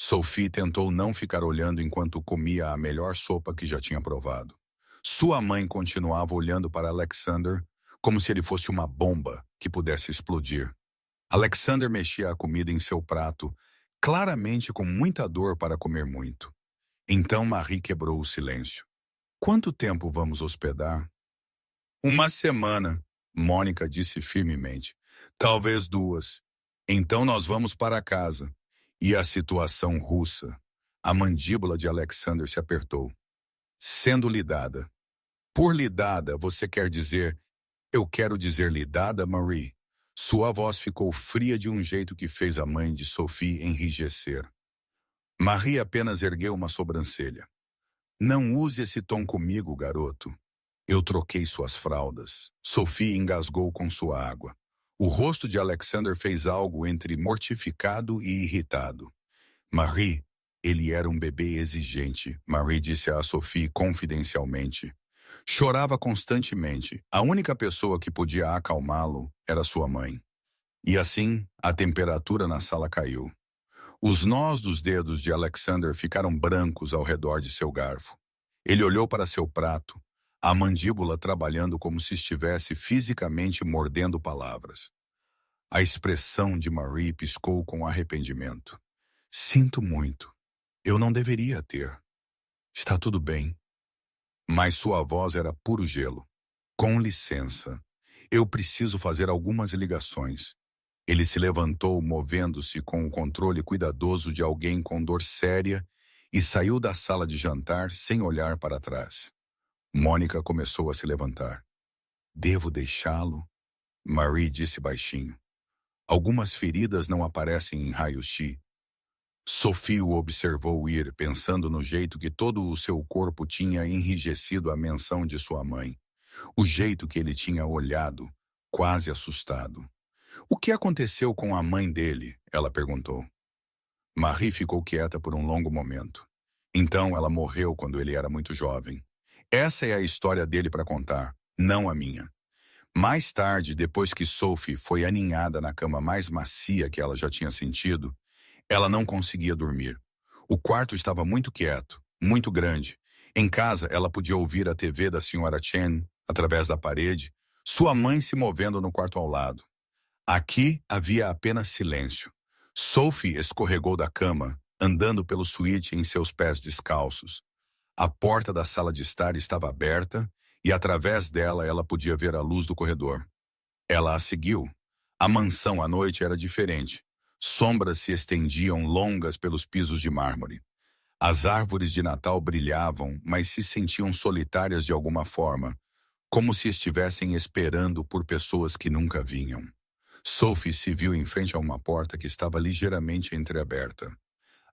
Sophie tentou não ficar olhando enquanto comia a melhor sopa que já tinha provado. Sua mãe continuava olhando para Alexander como se ele fosse uma bomba que pudesse explodir. Alexander mexia a comida em seu prato, claramente com muita dor para comer muito. Então Marie quebrou o silêncio. Quanto tempo vamos hospedar? Uma semana, Mônica disse firmemente. Talvez 2. Então nós vamos para casa. E a situação russa. A mandíbula de Alexander se apertou. Sendo lidada. Por lidada, você quer dizer... Eu quero dizer lidada, Marie. Sua voz ficou fria de um jeito que fez a mãe de Sophie enrijecer. Marie apenas ergueu uma sobrancelha. Não use esse tom comigo, garoto. Eu troquei suas fraldas. Sophie engasgou com sua água. O rosto de Alexander fez algo entre mortificado e irritado. Marie, ele era um bebê exigente, Marie disse a Sophie confidencialmente. Chorava constantemente. A única pessoa que podia acalmá-lo era sua mãe. E assim, a temperatura na sala caiu. Os nós dos dedos de Alexander ficaram brancos ao redor de seu garfo. Ele olhou para seu prato, a mandíbula trabalhando como se estivesse fisicamente mordendo palavras. A expressão de Marie piscou com arrependimento. Sinto muito. Eu não deveria ter. Está tudo bem. Mas sua voz era puro gelo. Com licença. Eu preciso fazer algumas ligações. Ele se levantou, movendo-se com o controle cuidadoso de alguém com dor séria e saiu da sala de jantar sem olhar para trás. Mônica começou a se levantar. Devo deixá-lo? Marie disse baixinho. Algumas feridas não aparecem em raio-x. Sophie o observou ir, pensando no jeito que todo o seu corpo tinha enrijecido à menção de sua mãe. O jeito que ele tinha olhado, quase assustado. O que aconteceu com a mãe dele? Ela perguntou. Marie ficou quieta por um longo momento. Então ela morreu quando ele era muito jovem. Essa é a história dele para contar, não a minha. Mais tarde, depois que Sophie foi aninhada na cama mais macia que ela já tinha sentido, ela não conseguia dormir. O quarto estava muito quieto, muito grande. Em casa, ela podia ouvir a TV da Sra. Chen, através da parede, sua mãe se movendo no quarto ao lado. Aqui havia apenas silêncio. Sophie escorregou da cama, andando pelo suíte em seus pés descalços. A porta da sala de estar estava aberta e através dela ela podia ver a luz do corredor. Ela a seguiu. A mansão à noite era diferente. Sombras se estendiam longas pelos pisos de mármore. As árvores de Natal brilhavam, mas se sentiam solitárias de alguma forma, como se estivessem esperando por pessoas que nunca vinham. Sophie se viu em frente a uma porta que estava ligeiramente entreaberta.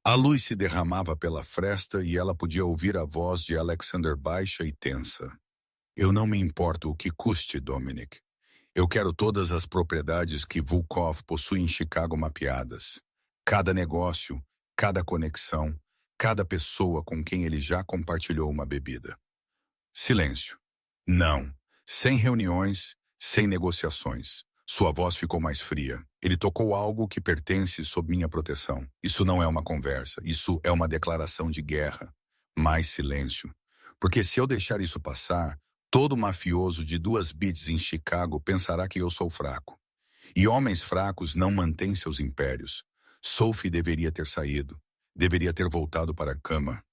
A luz se derramava pela fresta e ela podia ouvir a voz de Alexander baixa e tensa. Eu não me importo o que custe, Dominic. Eu quero todas as propriedades que Volkov possui em Chicago mapeadas. Cada negócio, cada conexão, cada pessoa com quem ele já compartilhou uma bebida. Silêncio. Não. Sem reuniões, sem negociações. Sua voz ficou mais fria. Ele tocou algo que pertence sob minha proteção. Isso não é uma conversa. Isso é uma declaração de guerra. Mais silêncio. Porque se eu deixar isso passar, todo mafioso de 2 bits em Chicago pensará que eu sou fraco. E homens fracos não mantêm seus impérios. Sophie deveria ter saído. Deveria ter voltado para a cama.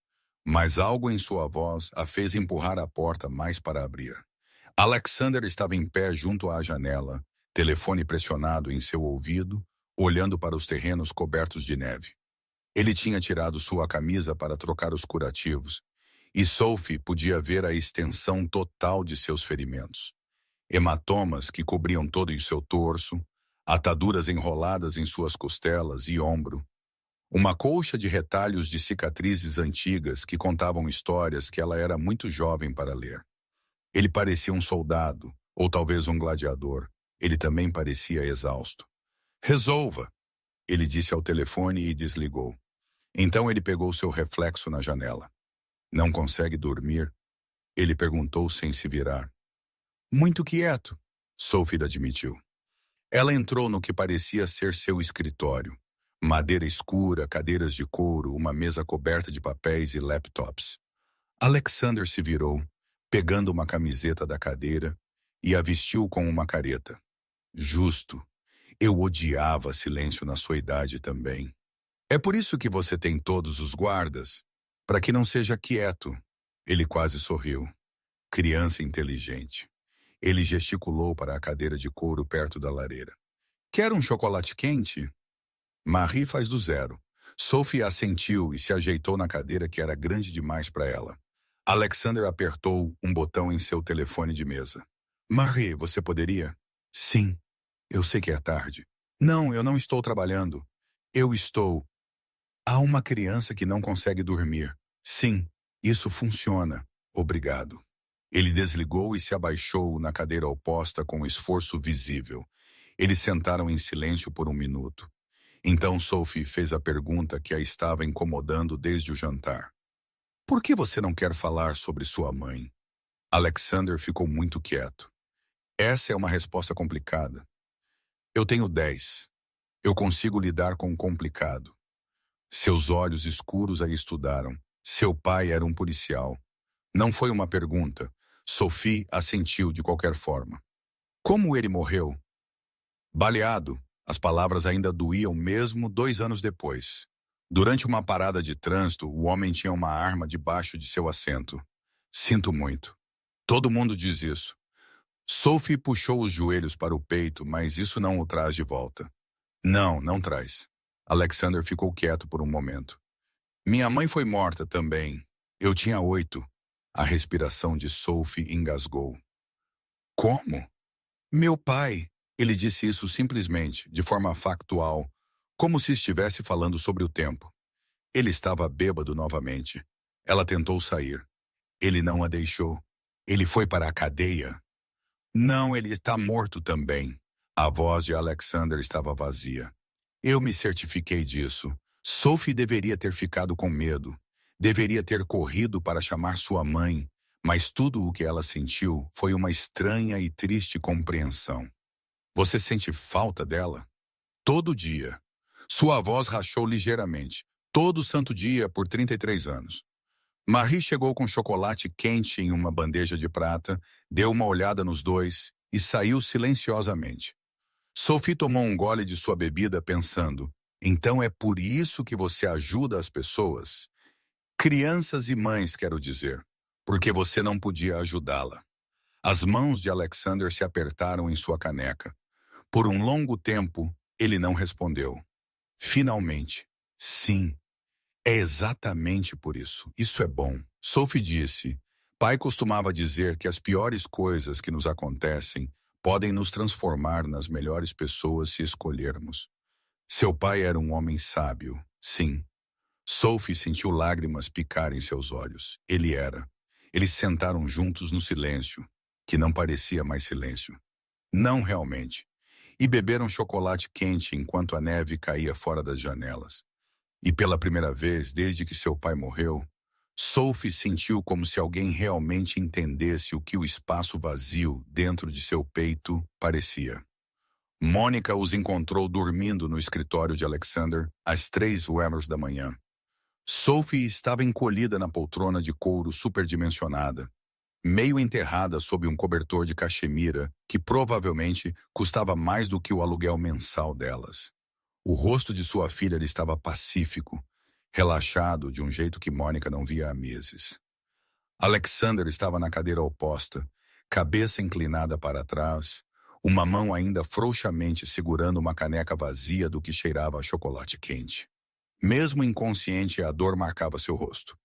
Mas algo em sua voz a fez empurrar a porta mais para abrir. Alexander estava em pé junto à janela, telefone pressionado em seu ouvido, olhando para os terrenos cobertos de neve. Ele tinha tirado sua camisa para trocar os curativos, E Sophie podia ver a extensão total de seus ferimentos. Hematomas que cobriam todo o seu torso, ataduras enroladas em suas costelas e ombro, uma colcha de retalhos de cicatrizes antigas que contavam histórias que ela era muito jovem para ler. Ele parecia um soldado, ou talvez um gladiador. Ele também parecia exausto. Resolva, ele disse ao telefone e desligou. Então ele pegou seu reflexo na janela. Não consegue dormir? Ele perguntou sem se virar. Muito quieto, Sophie admitiu. Ela entrou no que parecia ser seu escritório. Madeira escura, cadeiras de couro, uma mesa coberta de papéis e laptops. Alexander se virou, pegando uma camiseta da cadeira, e a vestiu com uma careta. Justo. Eu odiava silêncio na sua idade também. É por isso que você tem todos os guardas? Para que não seja quieto. Ele quase sorriu. Criança inteligente. Ele gesticulou para a cadeira de couro perto da lareira. Quer um chocolate quente? Marie faz do zero. Sophie assentiu e se ajeitou na cadeira que era grande demais para ela. Alexander apertou um botão em seu telefone de mesa. Marie, você poderia? Sim. Eu sei que é tarde. Não, eu não estou trabalhando. Eu estou... Há uma criança que não consegue dormir. Sim, isso funciona. Obrigado. Ele desligou e se abaixou na cadeira oposta com esforço visível. Eles sentaram em silêncio por um minuto. Então Sophie fez a pergunta que a estava incomodando desde o jantar. Por que você não quer falar sobre sua mãe? Alexander ficou muito quieto. Essa é uma resposta complicada. Eu tenho 10. Eu consigo lidar com o complicado. Seus olhos escuros a estudaram. Seu pai era um policial. Não foi uma pergunta. Sophie assentiu de qualquer forma. Como ele morreu? Baleado. As palavras ainda doíam mesmo 2 anos depois. Durante uma parada de trânsito, o homem tinha uma arma debaixo de seu assento. Sinto muito. Todo mundo diz isso. Sophie puxou os joelhos para o peito, mas isso não o traz de volta. Não, não traz. Alexander ficou quieto por um momento. Minha mãe foi morta também. Eu tinha 8. A respiração de Sophie engasgou. Como? Meu pai. Ele disse isso simplesmente, de forma factual, como se estivesse falando sobre o tempo. Ele estava bêbado novamente. Ela tentou sair. Ele não a deixou. Ele foi para a cadeia. Não, ele está morto também. A voz de Alexander estava vazia. Eu me certifiquei disso. Sophie deveria ter ficado com medo. Deveria ter corrido para chamar sua mãe, mas tudo o que ela sentiu foi uma estranha e triste compreensão. Você sente falta dela? Todo dia. Sua voz rachou ligeiramente. Todo santo dia por 33 anos. Marie chegou com chocolate quente em uma bandeja de prata, deu uma olhada nos dois e saiu silenciosamente. Sophie tomou um gole de sua bebida pensando, então é por isso que você ajuda as pessoas? Crianças e mães, quero dizer, porque você não podia ajudá-la. As mãos de Alexander se apertaram em sua caneca. Por um longo tempo, ele não respondeu. Finalmente, sim. É exatamente por isso. Isso é bom. Sophie disse. Pai costumava dizer que as piores coisas que nos acontecem podem nos transformar nas melhores pessoas se escolhermos. Seu pai era um homem sábio, sim. Sophie sentiu lágrimas picar em seus olhos. Ele era. Eles sentaram juntos no silêncio, que não parecia mais silêncio. Não realmente. E beberam chocolate quente enquanto a neve caía fora das janelas. E pela primeira vez, desde que seu pai morreu, Sophie sentiu como se alguém realmente entendesse o que o espaço vazio dentro de seu peito parecia. Mônica os encontrou dormindo no escritório de Alexander às 3h da manhã. Sophie estava encolhida na poltrona de couro superdimensionada, meio enterrada sob um cobertor de cachemira que provavelmente custava mais do que o aluguel mensal delas. O rosto de sua filha estava pacífico, relaxado de um jeito que Mônica não via há meses. Alexander estava na cadeira oposta, cabeça inclinada para trás, uma mão ainda frouxamente segurando uma caneca vazia do que cheirava a chocolate quente. Mesmo inconsciente, a dor marcava seu rosto.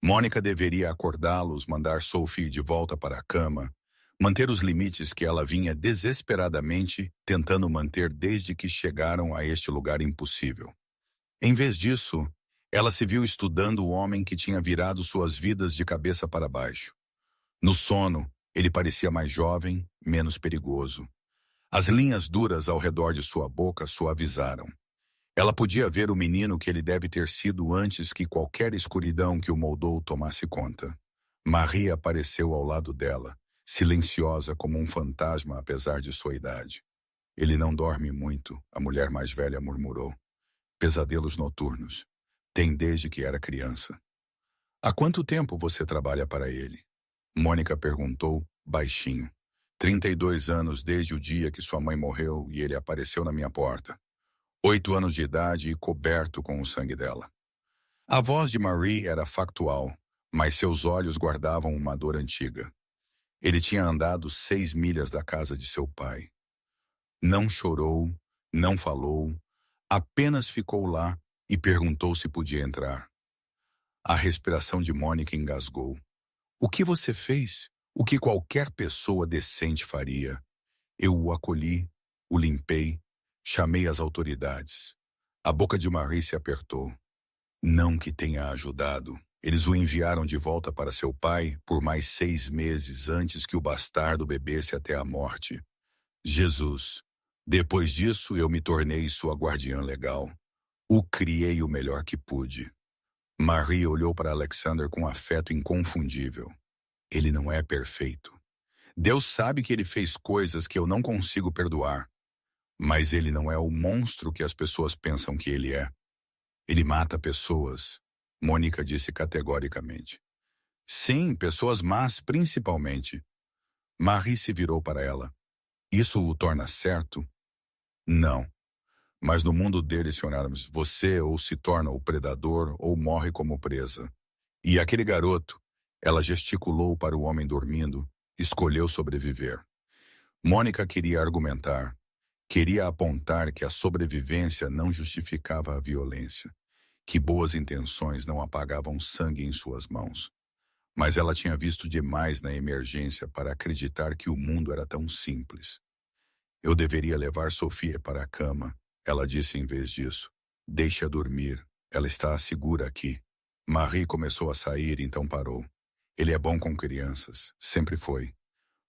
Mônica deveria acordá-los, mandar Sophie de volta para a cama, manter os limites que ela vinha desesperadamente tentando manter desde que chegaram a este lugar impossível. Em vez disso, ela se viu estudando o homem que tinha virado suas vidas de cabeça para baixo. No sono, ele parecia mais jovem, menos perigoso. As linhas duras ao redor de sua boca suavizaram. Ela podia ver o menino que ele deve ter sido antes que qualquer escuridão que o moldou tomasse conta. Marie apareceu ao lado dela, silenciosa como um fantasma apesar de sua idade. Ele não dorme muito, a mulher mais velha murmurou. Pesadelos noturnos. Tem desde que era criança. Há quanto tempo você trabalha para ele? Mônica perguntou, baixinho. 32 anos desde o dia que sua mãe morreu e ele apareceu na minha porta. 8 anos de idade e coberto com o sangue dela. A voz de Marie era factual, mas seus olhos guardavam uma dor antiga. Ele tinha andado 6 milhas da casa de seu pai. Não chorou, não falou, apenas ficou lá e perguntou se podia entrar. A respiração de Mônica engasgou. O que você fez? O que qualquer pessoa decente faria. Eu o acolhi, o limpei, chamei as autoridades. A boca de Marie se apertou. Não que tenha ajudado. Eles o enviaram de volta para seu pai por mais 6 meses antes que o bastardo bebesse até a morte. Jesus. Depois disso, eu me tornei sua guardiã legal. O criei o melhor que pude. Marie olhou para Alexander com afeto inconfundível. Ele não é perfeito. Deus sabe que ele fez coisas que eu não consigo perdoar. Mas ele não é o monstro que as pessoas pensam que ele é. Ele mata pessoas, Mônica disse categoricamente. Sim, pessoas más principalmente. Marie se virou para ela. Isso o torna certo? Não. Mas no mundo dele, Sr. Adams, você ou se torna o predador ou morre como presa. E aquele garoto, ela gesticulou para o homem dormindo, escolheu sobreviver. Mônica queria argumentar. Queria apontar que a sobrevivência não justificava a violência, que boas intenções não apagavam sangue em suas mãos. Mas ela tinha visto demais na emergência para acreditar que o mundo era tão simples. Eu deveria levar Sofia para a cama, ela disse em vez disso. Deixe-a dormir, ela está segura aqui. Marie começou a sair, então parou. Ele é bom com crianças, sempre foi.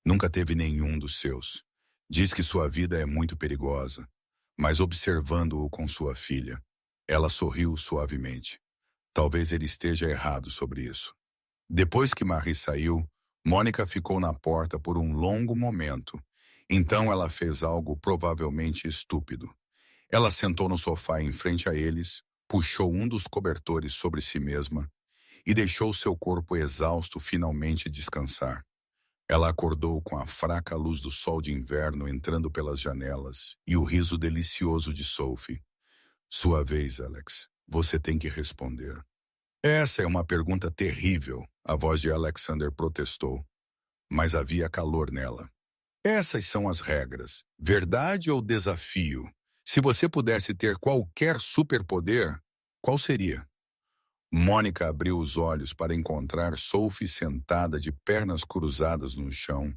Nunca teve nenhum dos seus. Diz que sua vida é muito perigosa, mas observando-o com sua filha, ela sorriu suavemente. Talvez ele esteja errado sobre isso. Depois que Marie saiu, Mônica ficou na porta por um longo momento. Então ela fez algo provavelmente estúpido. Ela sentou no sofá em frente a eles, puxou um dos cobertores sobre si mesma e deixou seu corpo exausto finalmente descansar. Ela acordou com a fraca luz do sol de inverno entrando pelas janelas e o riso delicioso de Sophie. Sua vez, Alex. Você tem que responder. Essa é uma pergunta terrível, a voz de Alexander protestou. Mas havia calor nela. Essas são as regras. Verdade ou desafio? Se você pudesse ter qualquer superpoder, qual seria? Mônica abriu os olhos para encontrar Sophie sentada de pernas cruzadas no chão,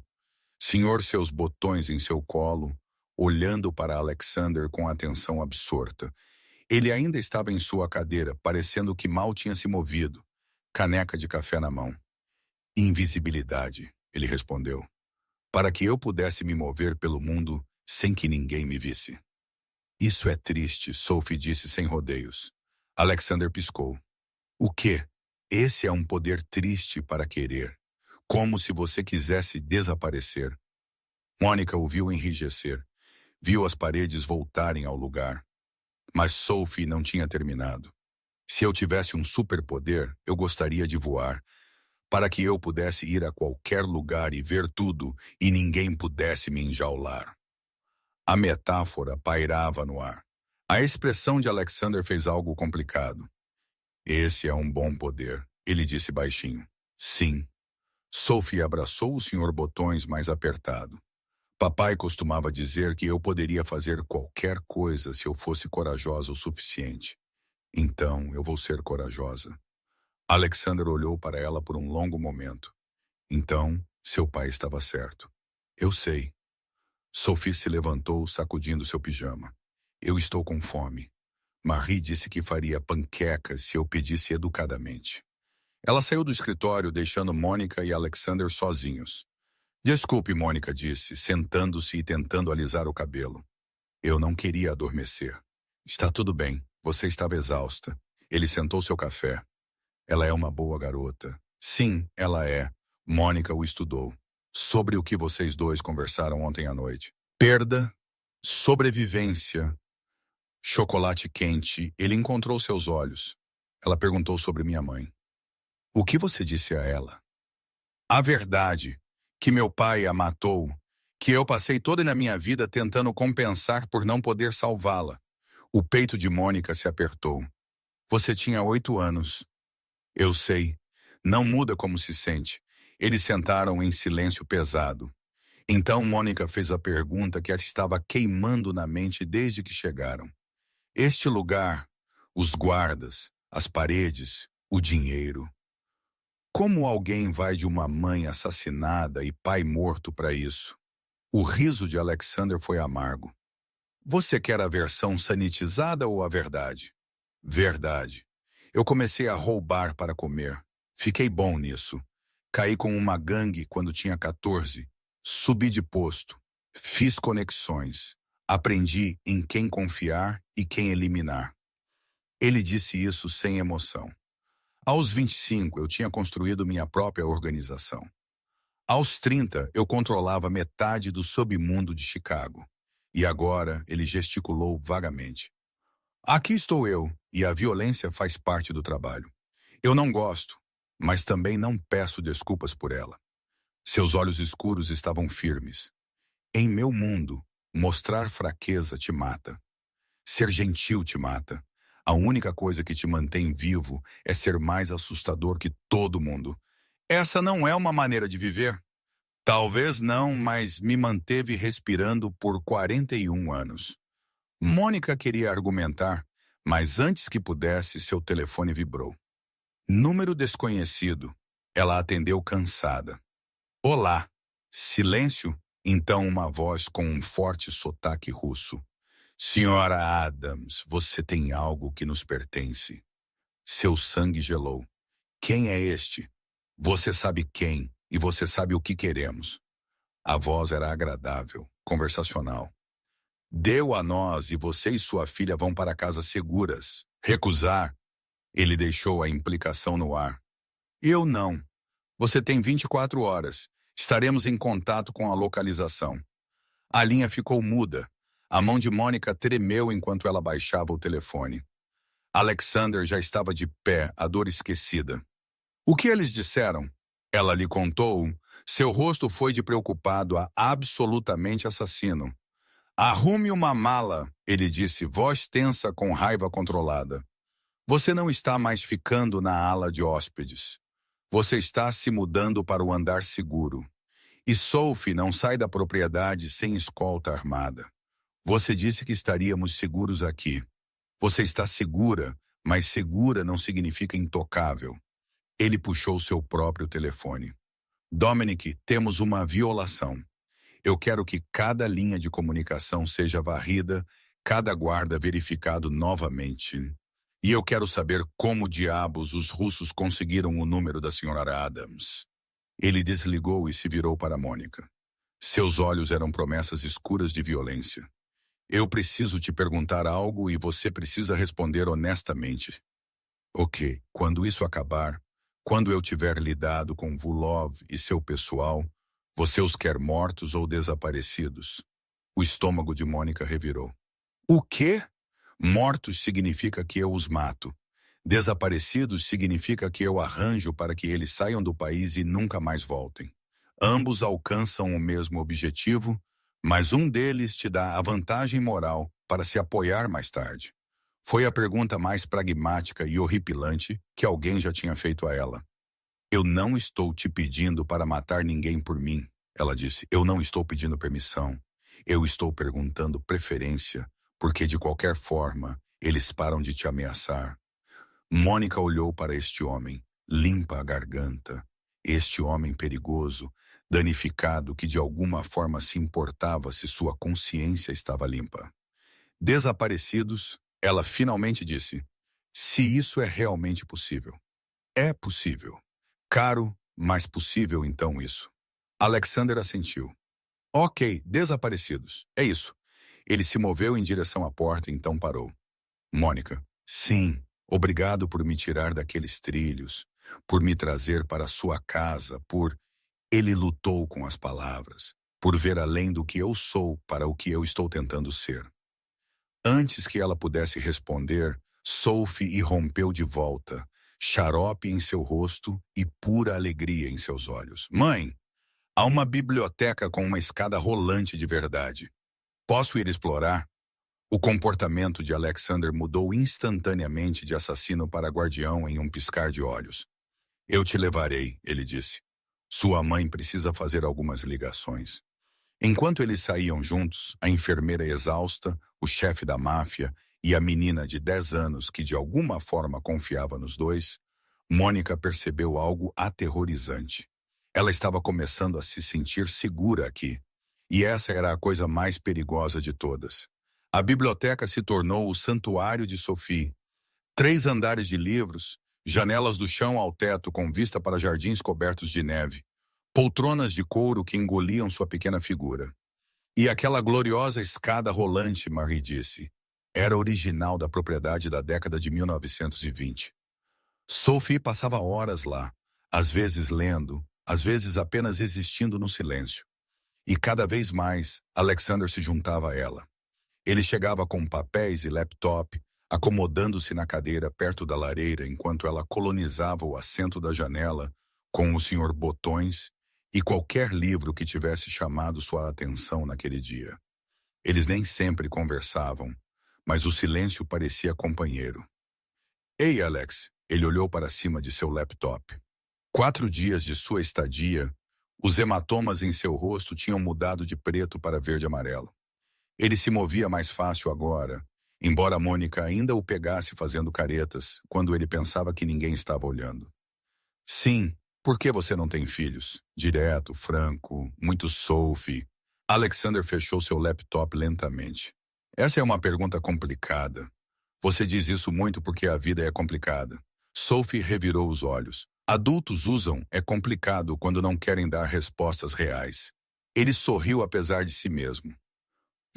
senhor seus botões em seu colo, olhando para Alexander com atenção absorta. Ele ainda estava em sua cadeira, parecendo que mal tinha se movido, caneca de café na mão. Invisibilidade, ele respondeu, para que eu pudesse me mover pelo mundo sem que ninguém me visse. Isso é triste, Sophie disse sem rodeios. Alexander piscou. O quê? Esse é um poder triste para querer, como se você quisesse desaparecer. Mônica o viu enrijecer, viu as paredes voltarem ao lugar. Mas Sophie não tinha terminado. Se eu tivesse um superpoder, eu gostaria de voar, para que eu pudesse ir a qualquer lugar e ver tudo, e ninguém pudesse me enjaular. A metáfora pairava no ar. A expressão de Alexander fez algo complicado. Esse é um bom poder, ele disse baixinho. Sim. Sophie abraçou o Sr. Botões mais apertado. Papai costumava dizer que eu poderia fazer qualquer coisa se eu fosse corajosa o suficiente. Então, eu vou ser corajosa. Alexander olhou para ela por um longo momento. Então, seu pai estava certo. Eu sei. Sophie se levantou, sacudindo seu pijama. Eu estou com fome. Marie disse que faria panquecas se eu pedisse educadamente. Ela saiu do escritório, deixando Mônica e Alexander sozinhos. Desculpe, Mônica disse, sentando-se e tentando alisar o cabelo. Eu não queria adormecer. Está tudo bem, você estava exausta. Ele sentou seu café. Ela é uma boa garota. Sim, ela é. Mônica o estudou. Sobre o que vocês dois conversaram ontem à noite. Perda, sobrevivência, chocolate quente. Ele encontrou seus olhos. Ela perguntou sobre minha mãe. O que você disse a ela? A verdade, que meu pai a matou, que eu passei toda a minha vida tentando compensar por não poder salvá-la. O peito de Mônica se apertou. Você tinha 8 anos. Eu sei. Não muda como se sente. Eles sentaram em silêncio pesado. Então Mônica fez a pergunta que a estava queimando na mente desde que chegaram. Este lugar, os guardas, as paredes, o dinheiro. Como alguém vai de uma mãe assassinada e pai morto para isso? O riso de Alexander foi amargo. Você quer a versão sanitizada ou a verdade? Verdade. Eu comecei a roubar para comer. Fiquei bom nisso. Caí com uma gangue quando tinha 14. Subi de posto. Fiz conexões. Aprendi em quem confiar e quem eliminar. Ele disse isso sem emoção. Aos 25, eu tinha construído minha própria organização. Aos 30, eu controlava metade do submundo de Chicago. E agora, ele gesticulou vagamente. Aqui estou eu, e a violência faz parte do trabalho. Eu não gosto, mas também não peço desculpas por ela. Seus olhos escuros estavam firmes. Em meu mundo, mostrar fraqueza te mata. Ser gentil te mata. A única coisa que te mantém vivo é ser mais assustador que todo mundo. Essa não é uma maneira de viver. Talvez não, mas me manteve respirando por 41 anos. Mônica queria argumentar, mas antes que pudesse, seu telefone vibrou. Número desconhecido. Ela atendeu cansada. Olá. Silêncio? Então uma voz com um forte sotaque russo. Senhora Adams, você tem algo que nos pertence. Seu sangue gelou. Quem é este? Você sabe quem, e você sabe o que queremos. A voz era agradável, conversacional. Deu a nós e você e sua filha vão para casa seguras. Recusar? Ele deixou a implicação no ar. Eu não. Você tem 24 horas. Estaremos em contato com a localização. A linha ficou muda. A mão de Mônica tremeu enquanto ela baixava o telefone. Alexander já estava de pé, a dor esquecida. O que eles disseram? Ela lhe contou. Seu rosto foi de preocupado a absolutamente assassino. Arrume uma mala, ele disse, voz tensa com raiva controlada. Você não está mais ficando na ala de hóspedes. Você está se mudando para o andar seguro. E Sophie não sai da propriedade sem escolta armada. Você disse que estaríamos seguros aqui. Você está segura, mas segura não significa intocável. Ele puxou seu próprio telefone. Dominic, temos uma violação. Eu quero que cada linha de comunicação seja varrida, cada guarda verificado novamente. E eu quero saber como diabos os russos conseguiram o número da senhora Adams. Ele desligou e se virou para Mônica. Seus olhos eram promessas escuras de violência. Eu preciso te perguntar algo e você precisa responder honestamente. Ok, quando isso acabar, quando eu tiver lidado com Vulov e seu pessoal, você os quer mortos ou desaparecidos? O estômago de Mônica revirou. O quê? Mortos significa que eu os mato. Desaparecidos significa que eu arranjo para que eles saiam do país e nunca mais voltem. Ambos alcançam o mesmo objetivo, mas um deles te dá a vantagem moral para se apoiar mais tarde. Foi a pergunta mais pragmática e horripilante que alguém já tinha feito a ela. Eu não estou te pedindo para matar ninguém por mim, ela disse. Eu não estou pedindo permissão. Eu estou perguntando preferência, porque de qualquer forma, eles param de te ameaçar. Mônica olhou para este homem. limpa a garganta. Este homem perigoso, danificado que de alguma forma se importava se sua consciência estava limpa. Desaparecidos, ela finalmente disse: se isso é realmente possível. É possível. Caro, mas possível então isso. Alexander assentiu. Ok, desaparecidos. É isso. Ele se moveu em direção à porta e então parou. Mônica. Sim, obrigado por me tirar daqueles trilhos, por me trazer para sua casa, por... Ele lutou com as palavras, por ver além do que eu sou para o que eu estou tentando ser. Antes que ela pudesse responder, Sophie irrompeu de volta, xarope em seu rosto e pura alegria em seus olhos. Mãe, há uma biblioteca com uma escada rolante de verdade. Posso ir explorar? O comportamento de Alexander mudou instantaneamente de assassino para guardião em um piscar de olhos. Eu te levarei, ele disse. Sua mãe precisa fazer algumas ligações. Enquanto eles saíam juntos, a enfermeira exausta, o chefe da máfia e a menina de 10 anos que de alguma forma confiava nos dois, Mônica percebeu algo aterrorizante. Ela estava começando a se sentir segura aqui. E essa era a coisa mais perigosa de todas. A biblioteca se tornou o santuário de Sophie. 3 andares de livros, janelas do chão ao teto com vista para jardins cobertos de neve, poltronas de couro que engoliam sua pequena figura. E aquela gloriosa escada rolante, Marie disse, era original da propriedade da década de 1920. Sophie passava horas lá, às vezes lendo, às vezes apenas existindo no silêncio. E cada vez mais, Alexander se juntava a ela. Ele chegava com papéis e laptop, acomodando-se na cadeira perto da lareira enquanto ela colonizava o assento da janela com o Sr. Botões e qualquer livro que tivesse chamado sua atenção naquele dia. Eles nem sempre conversavam, mas o silêncio parecia companheiro. Ei, Alex, ele olhou para cima de seu laptop. 4 dias de sua estadia, os hematomas em seu rosto tinham mudado de preto para verde-amarelo. Ele se movia mais fácil agora, embora Mônica ainda o pegasse fazendo caretas quando ele pensava que ninguém estava olhando. Sim, por que você não tem filhos? Direto, franco, muito Sophie. Alexander fechou seu laptop lentamente. Essa é uma pergunta complicada. Você diz isso muito porque a vida é complicada. Sophie revirou os olhos. Adultos usam "é complicado" quando não querem dar respostas reais. Ele sorriu apesar de si mesmo.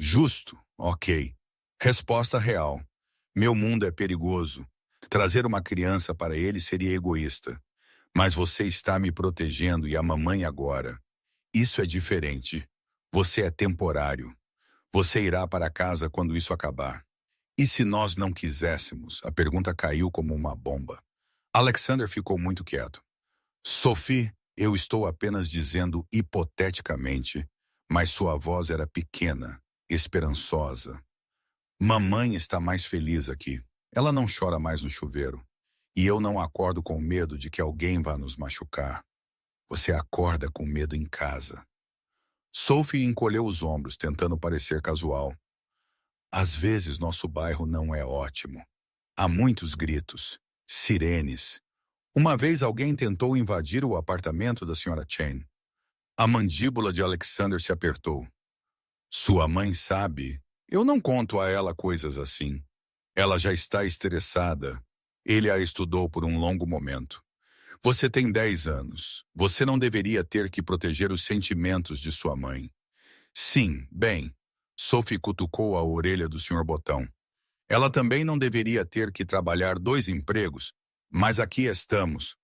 Justo, ok. Resposta real. Meu mundo é perigoso. Trazer uma criança para ele seria egoísta. Mas você está me protegendo e a mamãe agora. Isso é diferente. Você é temporário. Você irá para casa quando isso acabar. E se nós não quiséssemos? A pergunta caiu como uma bomba. Alexander ficou muito quieto. Sophie, eu estou apenas dizendo hipoteticamente, mas sua voz era pequena, esperançosa. Mamãe está mais feliz aqui. Ela não chora mais no chuveiro. E eu não acordo com medo de que alguém vá nos machucar. Você acorda com medo em casa. Sophie encolheu os ombros, tentando parecer casual. Às vezes nosso bairro não é ótimo. Há muitos gritos, sirenes. Uma vez alguém tentou invadir o apartamento da Sra. Chen. A mandíbula de Alexander se apertou. Sua mãe sabe. Eu não conto a ela coisas assim. Ela já está estressada. Ele a estudou por um longo momento. Você tem 10 anos. Você não deveria ter que proteger os sentimentos de sua mãe. Sim, bem. Sophie cutucou a orelha do Sr. Botão. Ela também não deveria ter que trabalhar 2 empregos. Mas aqui estamos.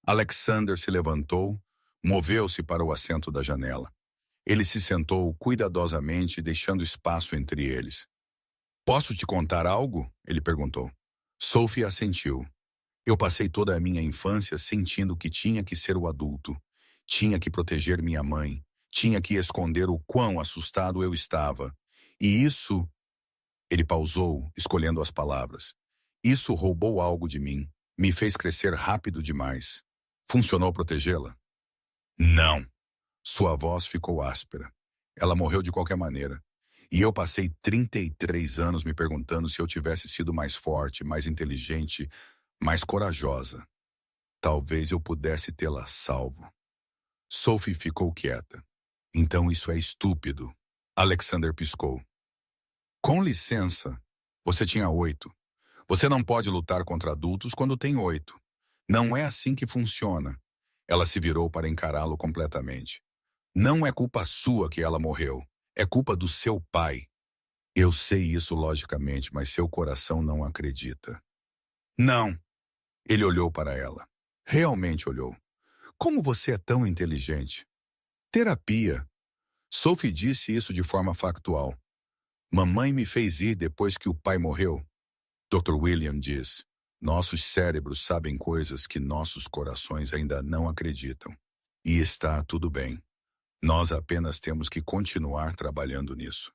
Alexander se levantou, moveu-se para o assento da janela. Ele se sentou cuidadosamente, deixando espaço entre eles. Posso te contar algo? Ele perguntou. Sophie assentiu. Eu passei toda a minha infância sentindo que tinha que ser o adulto. Tinha que proteger minha mãe. Tinha que esconder o quão assustado eu estava. E isso... Ele pausou, escolhendo as palavras. Isso roubou algo de mim. Me fez crescer rápido demais. Funcionou protegê-la? Não. Sua voz ficou áspera. Ela morreu de qualquer maneira. E eu passei 33 anos me perguntando se eu tivesse sido mais forte, mais inteligente, mais corajosa. Talvez eu pudesse tê-la salvo. Sophie ficou quieta. Então isso é estúpido. Alexander piscou. Com licença, você tinha 8. Você não pode lutar contra adultos quando tem 8. Não é assim que funciona. Ela se virou para encará-lo completamente. Não é culpa sua que ela morreu. É culpa do seu pai. Eu sei isso logicamente, mas seu coração não acredita. Não. Ele olhou para ela. Realmente olhou. Como você é tão inteligente? Terapia. Sophie disse isso de forma factual. Mamãe me fez ir depois que o pai morreu. Dr. William diz, nossos cérebros sabem coisas que nossos corações ainda não acreditam. E está tudo bem. Nós apenas temos que continuar trabalhando nisso.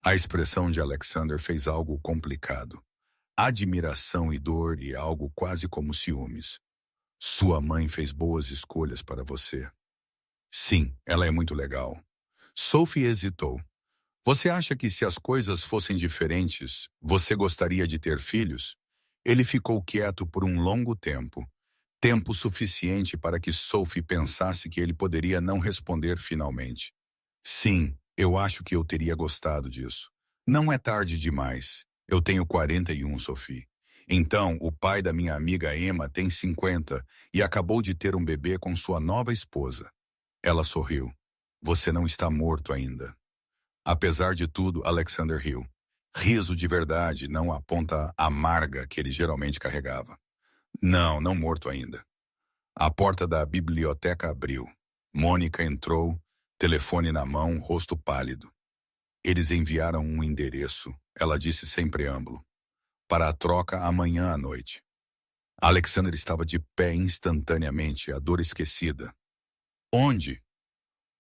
A expressão de Alexander fez algo complicado. Admiração e dor e algo quase como ciúmes. Sua mãe fez boas escolhas para você. Sim, ela é muito legal. Sophie hesitou. Você acha que se as coisas fossem diferentes, você gostaria de ter filhos? Ele ficou quieto por um longo tempo. Tempo suficiente para que Sophie pensasse que ele poderia não responder finalmente. Sim, eu acho que eu teria gostado disso. Não é tarde demais. Eu tenho 41, Sophie. Então, o pai da minha amiga Emma tem 50 e acabou de ter um bebê com sua nova esposa. Ela sorriu. Você não está morto ainda. Apesar de tudo, Alexander riu. Riso de verdade, não a ponta amarga que ele geralmente carregava. Não, não morto ainda. A porta da biblioteca abriu. Mônica entrou, telefone na mão, rosto pálido. Eles enviaram um endereço, ela disse sem preâmbulo, para a troca amanhã à noite. Alexander estava de pé instantaneamente, a dor esquecida. Onde?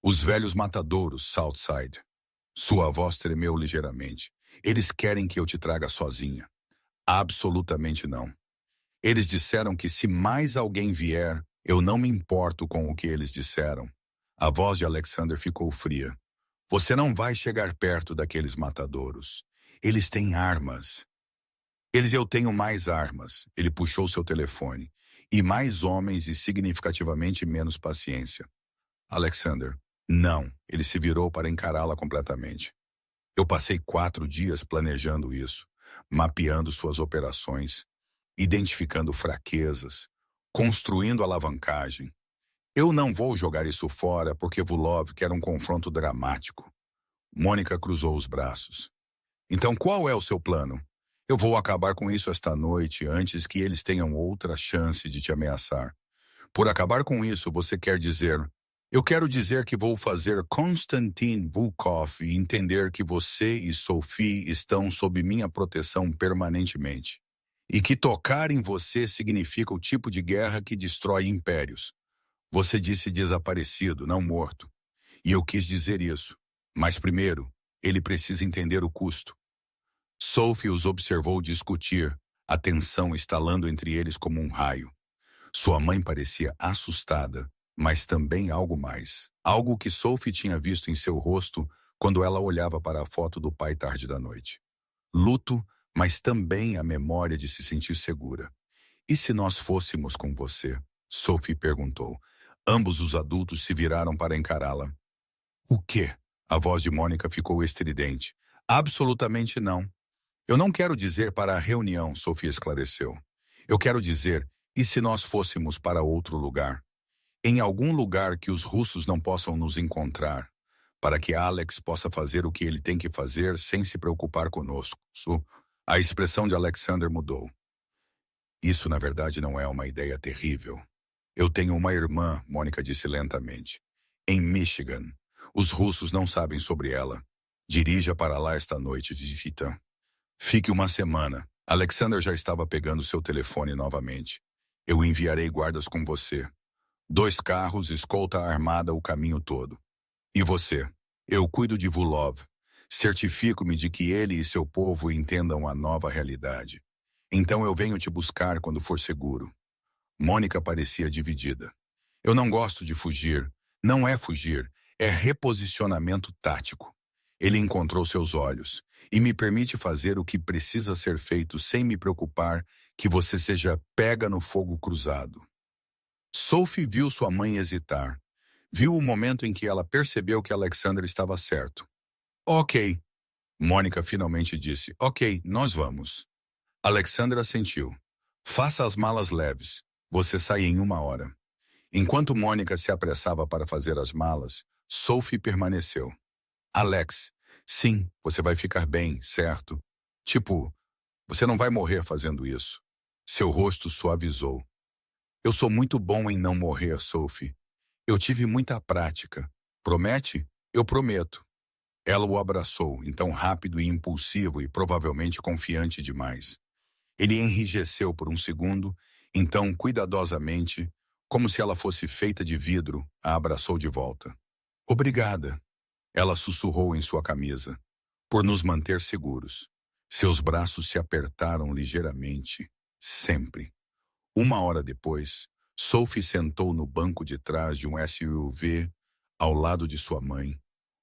Os velhos matadouros, Southside. Sua voz tremeu ligeiramente. Eles querem que eu te traga sozinha. Absolutamente não. Eles disseram que se mais alguém vier, eu não me importo com o que eles disseram. A voz de Alexander ficou fria. Você não vai chegar perto daqueles matadouros. Eles têm armas. Eu tenho mais armas. Ele puxou seu telefone. E mais homens e significativamente menos paciência. Alexander, não. Ele se virou para encará-la completamente. Eu passei 4 dias planejando isso, mapeando suas operações, identificando fraquezas, construindo alavancagem. Eu não vou jogar isso fora porque Vulov quer um confronto dramático. Mônica cruzou os braços. Então qual é o seu plano? Eu vou acabar com isso esta noite antes que eles tenham outra chance de te ameaçar. Por acabar com isso, você quer dizer... Eu quero dizer que vou fazer Konstantin Volkov e entender que você e Sophie estão sob minha proteção permanentemente. E que tocar em você significa o tipo de guerra que destrói impérios. Você disse desaparecido, não morto. E eu quis dizer isso. Mas primeiro, ele precisa entender o custo. Sophie os observou discutir, a tensão estalando entre eles como um raio. Sua mãe parecia assustada, mas também algo mais. Algo que Sophie tinha visto em seu rosto quando ela olhava para a foto do pai tarde da noite. Luto, mas também a memória de se sentir segura. E se nós fôssemos com você? Sophie perguntou. Ambos os adultos se viraram para encará-la. O quê? A voz de Mônica ficou estridente. Absolutamente não. Eu não quero dizer para a reunião, Sophie esclareceu. Eu quero dizer, e se nós fôssemos para outro lugar? Em algum lugar que os russos não possam nos encontrar, para que Alex possa fazer o que ele tem que fazer sem se preocupar conosco. A expressão de Alexander mudou. Isso, na verdade, não é uma ideia terrível. Eu tenho uma irmã, Mônica disse lentamente, em Michigan. Os russos não sabem sobre ela. Dirija para lá esta noite, Vivita. Fique uma semana. Alexander já estava pegando seu telefone novamente. Eu enviarei guardas com você. 2 carros, escolta armada o caminho todo. E você? Eu cuido de Vulov. Certifico-me de que ele e seu povo entendam a nova realidade. Então eu venho te buscar quando for seguro. Mônica parecia dividida. Eu não gosto de fugir. Não é fugir, é reposicionamento tático. Ele encontrou seus olhos e me permite fazer o que precisa ser feito sem me preocupar que você seja pega no fogo cruzado. Sophie viu sua mãe hesitar. Viu o momento em que ela percebeu que Alexander estava certo. Ok, Mônica finalmente disse. Ok, nós vamos. Alexander assentiu. Faça as malas leves. Você sai em 1 hora. Enquanto Mônica se apressava para fazer as malas, Sophie permaneceu. Alex, sim, você vai ficar bem, certo? Tipo, você não vai morrer fazendo isso. Seu rosto suavizou. Eu sou muito bom em não morrer, Sophie. Eu tive muita prática. Promete? Eu prometo. Ela o abraçou, então rápido e impulsivo e provavelmente confiante demais. Ele enrijeceu por um segundo, então cuidadosamente, como se ela fosse feita de vidro, a abraçou de volta. Obrigada, ela sussurrou em sua camisa, por nos manter seguros. Seus braços se apertaram ligeiramente, sempre. 1 hora depois, Sophie sentou no banco de trás de um SUV ao lado de sua mãe,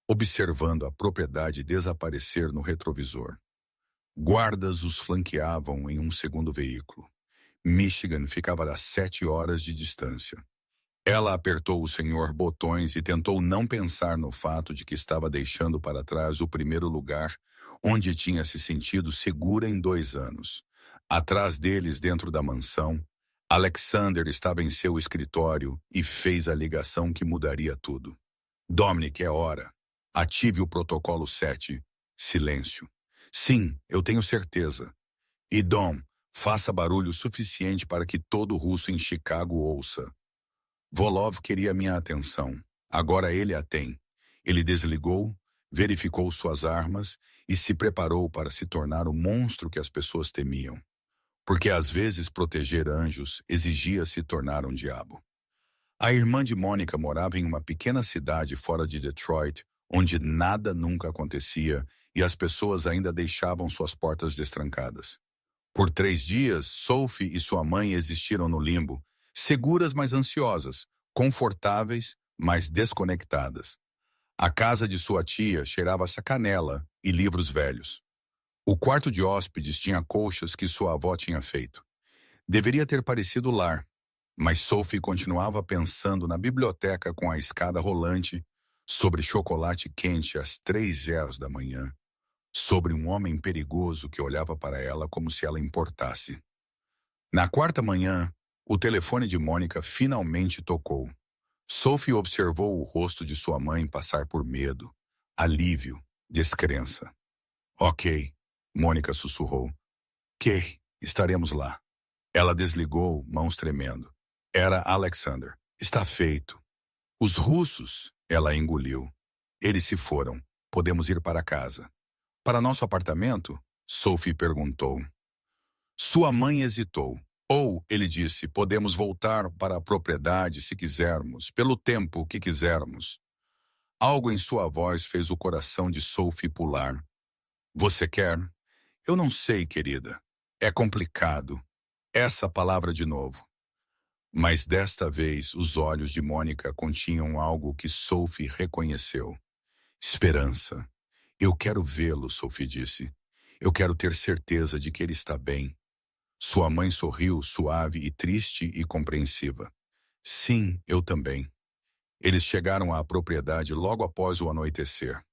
observando a propriedade desaparecer no retrovisor. Guardas os flanqueavam em um segundo veículo. Michigan ficava a 7 horas de distância. Ela apertou o senhor botões e tentou não pensar no fato de que estava deixando para trás o primeiro lugar onde tinha se sentido segura em 2 anos. Atrás deles, dentro da mansão, Alexander estava em seu escritório e fez a ligação que mudaria tudo. Dominic, é hora. Ative o protocolo 7. Silêncio. Sim, eu tenho certeza. E Dom, faça barulho suficiente para que todo russo em Chicago ouça. Volov queria minha atenção. Agora ele a tem. Ele desligou, verificou suas armas e se preparou para se tornar o monstro que as pessoas temiam. Porque às vezes proteger anjos exigia se tornar um diabo. A irmã de Mônica morava em uma pequena cidade fora de Detroit, onde nada nunca acontecia e as pessoas ainda deixavam suas portas destrancadas. Por 3 dias, Sophie e sua mãe existiram no limbo, seguras mas ansiosas, confortáveis mas desconectadas. A casa de sua tia cheirava-se a canela e livros velhos. O quarto de hóspedes tinha colchas que sua avó tinha feito. Deveria ter parecido lar, mas Sophie continuava pensando na biblioteca com a escada rolante, sobre chocolate quente às 3 horas da manhã, sobre um homem perigoso que olhava para ela como se ela importasse. Na quarta manhã, o telefone de Mônica finalmente tocou. Sophie observou o rosto de sua mãe passar por medo, alívio, descrença. Ok, Mônica sussurrou. Ok, estaremos lá. Ela desligou, mãos tremendo. Era Alexander. Está feito. Os russos, ela engoliu. Eles se foram. Podemos ir para casa. Para nosso apartamento? Sophie perguntou. Sua mãe hesitou. Ou, ele disse, podemos voltar para a propriedade se quisermos, pelo tempo que quisermos. Algo em sua voz fez o coração de Sophie pular. Você quer? Eu não sei, querida. É complicado. Essa palavra de novo. Mas desta vez os olhos de Mônica continham algo que Sophie reconheceu. Esperança. Eu quero vê-lo, Sophie disse. Eu quero ter certeza de que ele está bem. Sua mãe sorriu, suave e triste e compreensiva. Sim, eu também. Eles chegaram à propriedade logo após o anoitecer.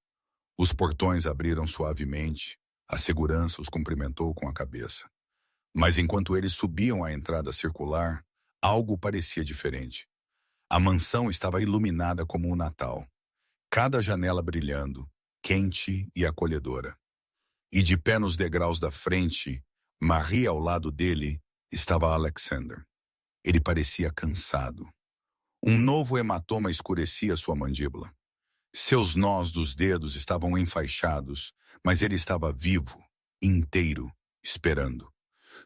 Os portões abriram suavemente. A segurança os cumprimentou com a cabeça. Mas enquanto eles subiam a entrada circular, algo parecia diferente. A mansão estava iluminada como o Natal. Cada janela brilhando, quente e acolhedora. E de pé nos degraus da frente, Marie ao lado dele, estava Alexander. Ele parecia cansado. Um novo hematoma escurecia sua mandíbula. Seus nós dos dedos estavam enfaixados, mas ele estava vivo, inteiro, esperando.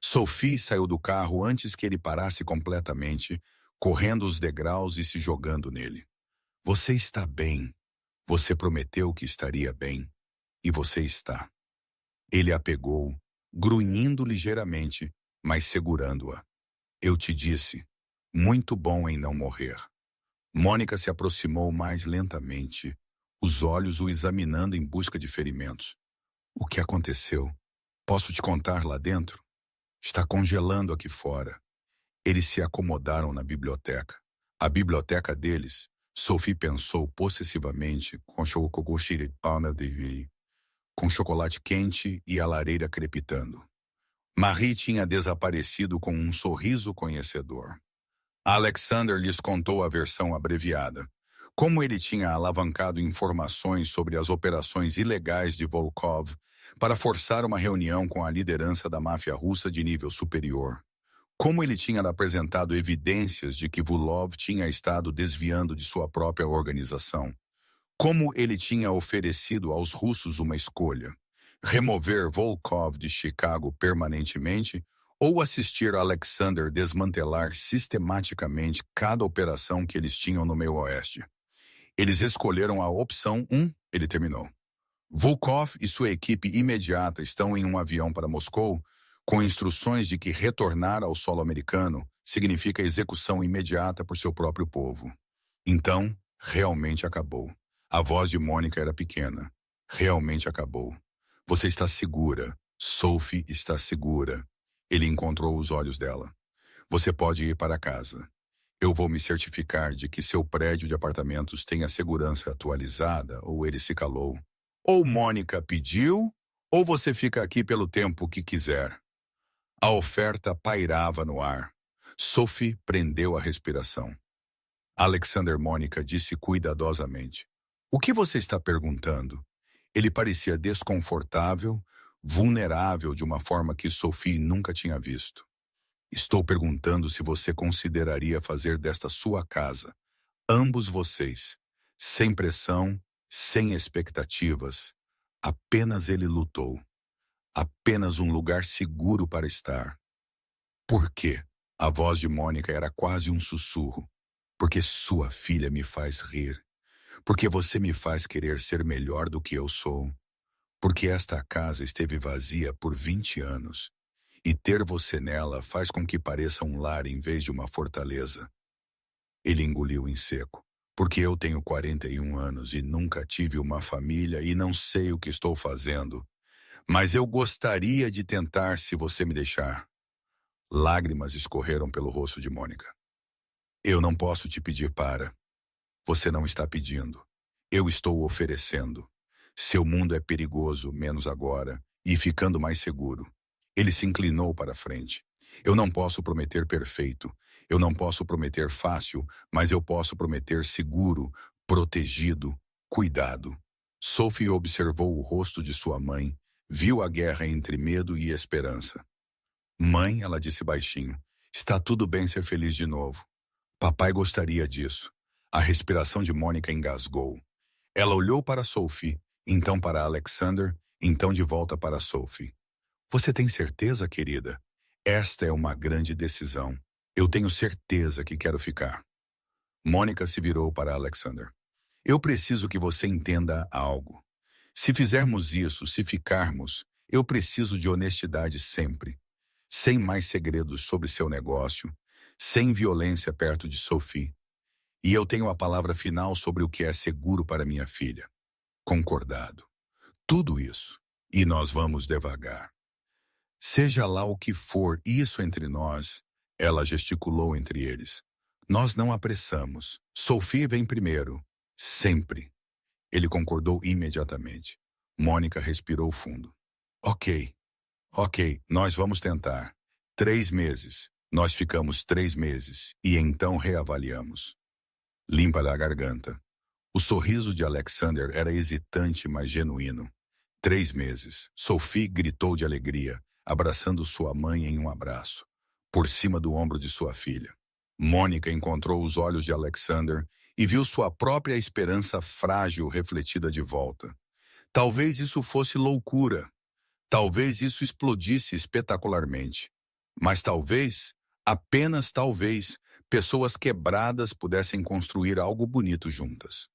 Sophie saiu do carro antes que ele parasse completamente, correndo os degraus e se jogando nele. Você está bem. Você prometeu que estaria bem. E você está. Ele a pegou, grunhindo ligeiramente, mas segurando-a. Eu te disse, muito bom em não morrer. Mônica se aproximou mais lentamente, os olhos o examinando em busca de ferimentos. O que aconteceu? Posso te contar lá dentro? Está congelando aqui fora. Eles se acomodaram na biblioteca. A biblioteca deles, Sophie pensou possessivamente com chocolate quente e a lareira crepitando. Marie tinha desaparecido com um sorriso conhecedor. Alexander lhes contou a versão abreviada. Como ele tinha alavancado informações sobre as operações ilegais de Volkov para forçar uma reunião com a liderança da máfia russa de nível superior. Como ele tinha apresentado evidências de que Volkov tinha estado desviando de sua própria organização. Como ele tinha oferecido aos russos uma escolha: remover Volkov de Chicago permanentemente ou assistir Alexander desmantelar sistematicamente cada operação que eles tinham no meio oeste. Eles escolheram a opção 1, ele terminou. Volkov e sua equipe imediata estão em um avião para Moscou, com instruções de que retornar ao solo americano significa execução imediata por seu próprio povo. Então, realmente acabou. A voz de Mônica era pequena. Realmente acabou. Você está segura. Sophie está segura. Ele encontrou os olhos dela. Você pode ir para casa. Eu vou me certificar de que seu prédio de apartamentos tem a segurança atualizada, ou ele se calou. Ou Mônica pediu, ou você fica aqui pelo tempo que quiser. A oferta pairava no ar. Sophie prendeu a respiração. Alexander Mônica disse cuidadosamente. O que você está perguntando? Ele parecia desconfortável, vulnerável de uma forma que Sophie nunca tinha visto. Estou perguntando se você consideraria fazer desta sua casa, ambos vocês, sem pressão, sem expectativas. Apenas ele lutou. Apenas um lugar seguro para estar. Por quê? A voz de Mônica era quase um sussurro. Porque sua filha me faz rir. Porque você me faz querer ser melhor do que eu sou. Porque esta casa esteve vazia por 20 anos. E ter você nela faz com que pareça um lar em vez de uma fortaleza. Ele engoliu em seco. Porque eu tenho 41 anos e nunca tive uma família e não sei o que estou fazendo. Mas eu gostaria de tentar se você me deixar. Lágrimas escorreram pelo rosto de Mônica. Eu não posso te pedir para. Você não está pedindo. Eu estou oferecendo. Seu mundo é perigoso, menos agora, e ficando mais seguro. Ele se inclinou para a frente. Eu não posso prometer perfeito. Eu não posso prometer fácil, mas eu posso prometer seguro, protegido, cuidado. Sophie observou o rosto de sua mãe, viu a guerra entre medo e esperança. Mãe, ela disse baixinho, está tudo bem ser feliz de novo. Papai gostaria disso. A respiração de Mônica engasgou. Ela olhou para Sophie, então para Alexander, então de volta para Sophie. Você tem certeza, querida? Esta é uma grande decisão. Eu tenho certeza que quero ficar. Mônica se virou para Alexander. Eu preciso que você entenda algo. Se fizermos isso, se ficarmos, eu preciso de honestidade sempre. Sem mais segredos sobre seu negócio, sem violência perto de Sophie. E eu tenho a palavra final sobre o que é seguro para minha filha. Concordado. Tudo isso. E nós vamos devagar. Seja lá o que for isso entre nós, ela gesticulou entre eles. Nós não apressamos. Sophie vem primeiro. Sempre. Ele concordou imediatamente. Mônica respirou fundo. Ok, nós vamos tentar. 3 meses. Nós ficamos 3 meses e então reavaliamos. Limpa a garganta. O sorriso de Alexander era hesitante, mas genuíno. 3 meses. Sophie gritou de alegria, abraçando sua mãe em um abraço, por cima do ombro de sua filha. Mônica encontrou os olhos de Alexander e viu sua própria esperança frágil refletida de volta. Talvez isso fosse loucura. Talvez isso explodisse espetacularmente. Mas talvez, apenas talvez, pessoas quebradas pudessem construir algo bonito juntas.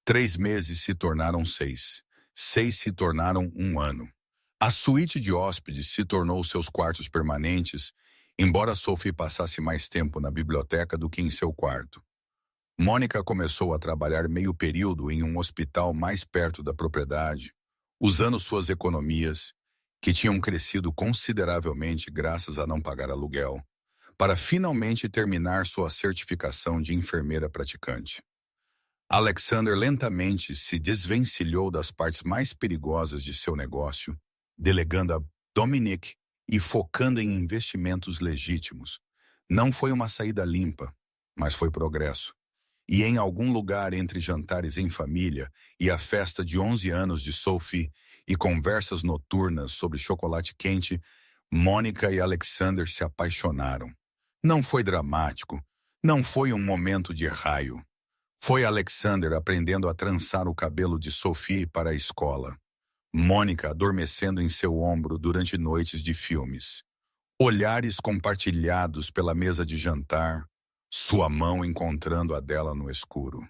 3 meses se tornaram 6. 6 se tornaram 1 ano. A suíte de hóspedes se tornou seus quartos permanentes, embora Sophie passasse mais tempo na biblioteca do que em seu quarto. Mônica começou a trabalhar meio período em um hospital mais perto da propriedade, usando suas economias, que tinham crescido consideravelmente graças a não pagar aluguel, para finalmente terminar sua certificação de enfermeira praticante. Alexander lentamente se desvencilhou das partes mais perigosas de seu negócio, delegando a Dominique e focando em investimentos legítimos. Não foi uma saída limpa, mas foi progresso. E em algum lugar entre jantares em família e a festa de 11 anos de Sophie e conversas noturnas sobre chocolate quente, Mônica e Alexander se apaixonaram. Não foi dramático, não foi um momento de raio. Foi Alexander aprendendo a trançar o cabelo de Sophie para a escola. Mônica adormecendo em seu ombro durante noites de filmes. Olhares compartilhados pela mesa de jantar, sua mão encontrando a dela no escuro.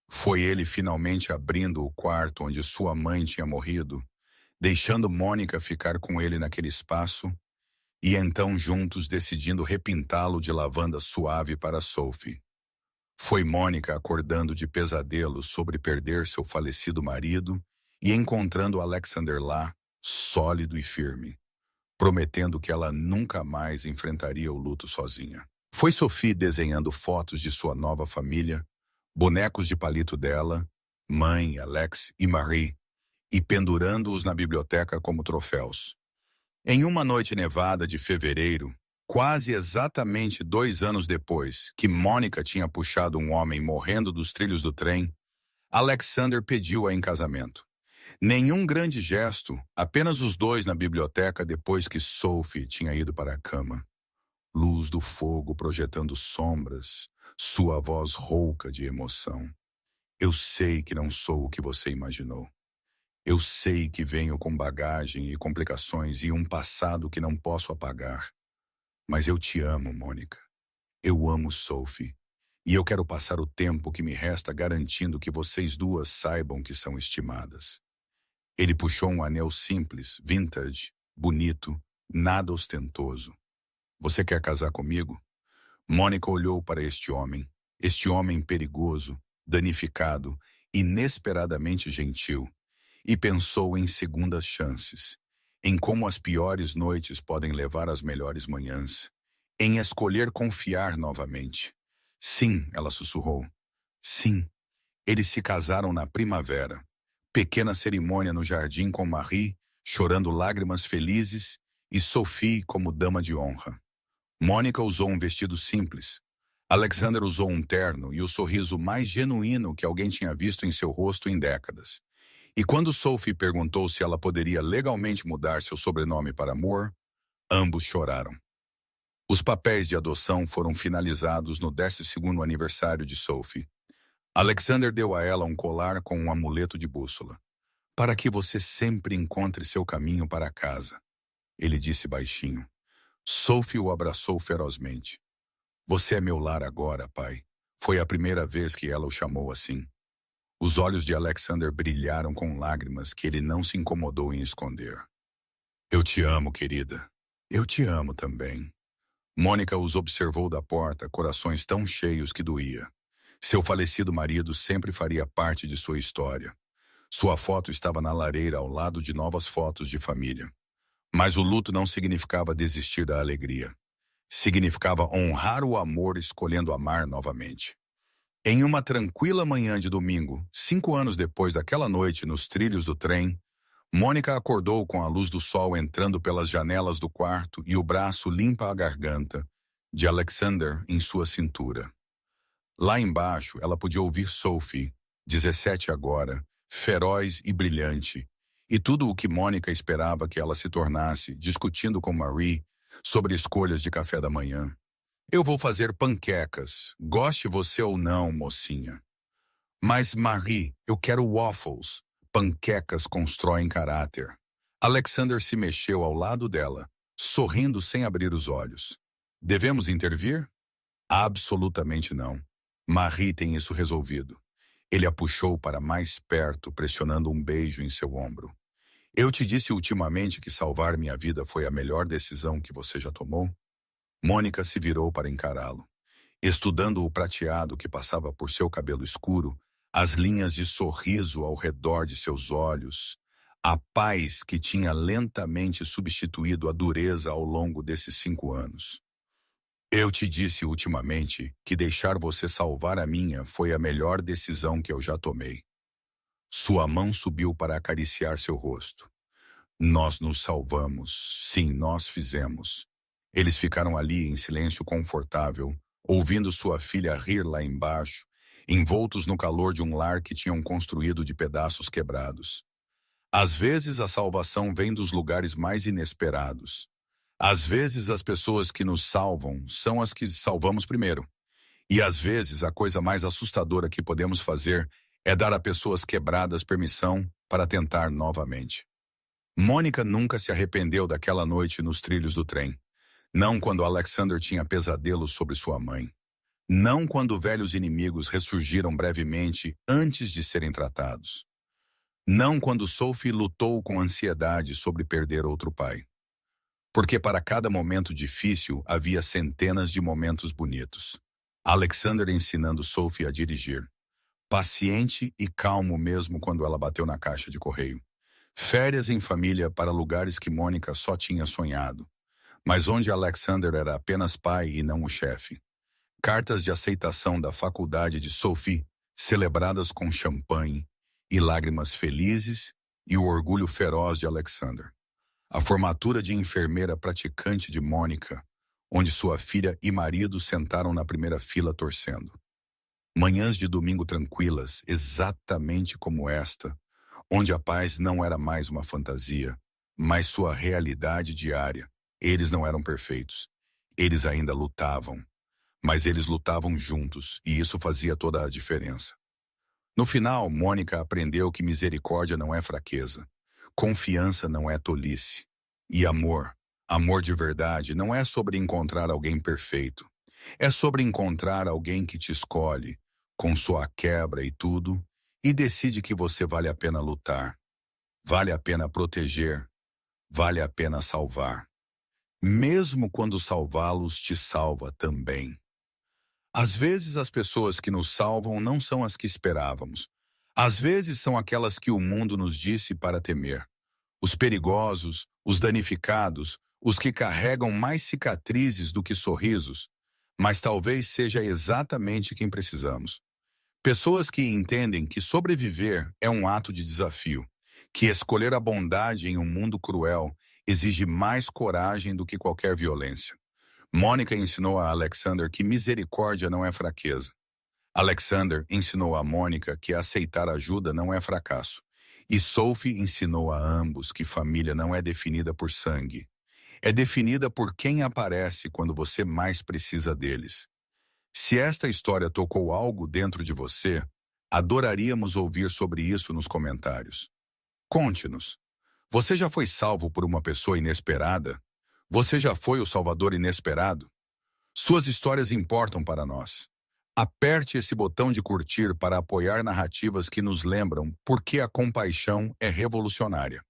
Foi ele finalmente abrindo o quarto onde sua mãe tinha morrido, deixando Mônica ficar com ele naquele espaço, e então juntos decidindo repintá-lo de lavanda suave para Sophie. Foi Mônica acordando de pesadelos sobre perder seu falecido marido e encontrando Alexander lá, sólido e firme, prometendo que ela nunca mais enfrentaria o luto sozinha. Foi Sophie desenhando fotos de sua nova família, bonecos de palito dela, mãe, Alex e Marie, e pendurando-os na biblioteca como troféus. Em uma noite nevada de fevereiro, quase exatamente 2 anos depois que Mônica tinha puxado um homem morrendo dos trilhos do trem, Alexander pediu-a em casamento. Nenhum grande gesto, apenas os dois na biblioteca depois que Sophie tinha ido para a cama. Luz do fogo projetando sombras, sua voz rouca de emoção. Eu sei que não sou o que você imaginou. Eu sei que venho com bagagem e complicações e um passado que não posso apagar. Mas eu te amo, Mônica. Eu amo Sophie. E eu quero passar o tempo que me resta garantindo que vocês duas saibam que são estimadas. Ele puxou um anel simples, vintage, bonito, nada ostentoso. Você quer casar comigo? Mônica olhou para este homem perigoso, danificado, inesperadamente gentil, e pensou em segundas chances, em como as piores noites podem levar às melhores manhãs, em escolher confiar novamente. Sim, ela sussurrou. Sim, eles se casaram na primavera. Pequena cerimônia no jardim com Marie, chorando lágrimas felizes, e Sophie como dama de honra. Mônica usou um vestido simples. Alexander usou um terno e o sorriso mais genuíno que alguém tinha visto em seu rosto em décadas. E quando Sophie perguntou se ela poderia legalmente mudar seu sobrenome para Moore, ambos choraram. Os papéis de adoção foram finalizados no 12º aniversário de Sophie. Alexander deu a ela um colar com um amuleto de bússola. Para que você sempre encontre seu caminho para casa, ele disse baixinho. Sophie o abraçou ferozmente. Você é meu lar agora, pai. Foi a primeira vez que ela o chamou assim. Os olhos de Alexander brilharam com lágrimas que ele não se incomodou em esconder. Eu te amo, querida. Eu te amo também. Mônica os observou da porta, corações tão cheios que doía. Seu falecido marido sempre faria parte de sua história. Sua foto estava na lareira ao lado de novas fotos de família. Mas o luto não significava desistir da alegria. Significava honrar o amor escolhendo amar novamente. Em uma tranquila manhã de domingo, 5 anos depois daquela noite nos trilhos do trem, Mônica acordou com a luz do sol entrando pelas janelas do quarto e o braço limpa a garganta de Alexander em sua cintura. Lá embaixo, ela podia ouvir Sophie, 17 agora, feroz e brilhante, e tudo o que Mônica esperava que ela se tornasse, discutindo com Marie sobre escolhas de café da manhã. Eu vou fazer panquecas, goste você ou não, mocinha. Mas, Marie, eu quero waffles. Panquecas constroem caráter. Alexander se mexeu ao lado dela, sorrindo sem abrir os olhos. Devemos intervir? Absolutamente não. Marie tem isso resolvido. Ele a puxou para mais perto, pressionando um beijo em seu ombro. Eu te disse ultimamente que salvar minha vida foi a melhor decisão que você já tomou? Mônica se virou para encará-lo. Estudando o prateado que passava por seu cabelo escuro, as linhas de sorriso ao redor de seus olhos, a paz que tinha lentamente substituído a dureza ao longo desses 5 anos. Eu te disse ultimamente que deixar você salvar a minha foi a melhor decisão que eu já tomei. Sua mão subiu para acariciar seu rosto. Nós nos salvamos. Sim, nós fizemos. Eles ficaram ali em silêncio confortável, ouvindo sua filha rir lá embaixo, envoltos no calor de um lar que tinham construído de pedaços quebrados. Às vezes a salvação vem dos lugares mais inesperados. Às vezes as pessoas que nos salvam são as que salvamos primeiro. E às vezes a coisa mais assustadora que podemos fazer é dar a pessoas quebradas permissão para tentar novamente. Mônica nunca se arrependeu daquela noite nos trilhos do trem. Não quando Alexander tinha pesadelos sobre sua mãe. Não quando velhos inimigos ressurgiram brevemente antes de serem tratados. Não quando Sophie lutou com ansiedade sobre perder outro pai. Porque para cada momento difícil havia centenas de momentos bonitos. Alexander ensinando Sophie a dirigir. Paciente e calmo mesmo quando ela bateu na caixa de correio. Férias em família para lugares que Mônica só tinha sonhado, mas onde Alexander era apenas pai e não o chefe. Cartas de aceitação da faculdade de Sophie, celebradas com champanhe, e lágrimas felizes, e o orgulho feroz de Alexander. A formatura de enfermeira praticante de Mônica, onde sua filha e marido sentaram na primeira fila torcendo. Manhãs de domingo tranquilas, exatamente como esta, onde a paz não era mais uma fantasia, mas sua realidade diária. Eles não eram perfeitos. Eles ainda lutavam. Mas eles lutavam juntos, e isso fazia toda a diferença. No final, Mônica aprendeu que misericórdia não é fraqueza. Confiança não é tolice. E amor, amor de verdade, não é sobre encontrar alguém perfeito. É sobre encontrar alguém que te escolhe, com sua quebra e tudo, e decide que você vale a pena lutar, vale a pena proteger, vale a pena salvar. Mesmo quando salvá-los te salva também. Às vezes as pessoas que nos salvam não são as que esperávamos. Às vezes são aquelas que o mundo nos disse para temer. Os perigosos, os danificados, os que carregam mais cicatrizes do que sorrisos, mas talvez seja exatamente quem precisamos. Pessoas que entendem que sobreviver é um ato de desafio, que escolher a bondade em um mundo cruel exige mais coragem do que qualquer violência. Mônica ensinou a Alexander que misericórdia não é fraqueza. Alexander ensinou a Mônica que aceitar ajuda não é fracasso. E Sophie ensinou a ambos que família não é definida por sangue. É definida por quem aparece quando você mais precisa deles. Se esta história tocou algo dentro de você, adoraríamos ouvir sobre isso nos comentários. Conte-nos. Você já foi salvo por uma pessoa inesperada? Você já foi o salvador inesperado? Suas histórias importam para nós. Aperte esse botão de curtir para apoiar narrativas que nos lembram por que a compaixão é revolucionária.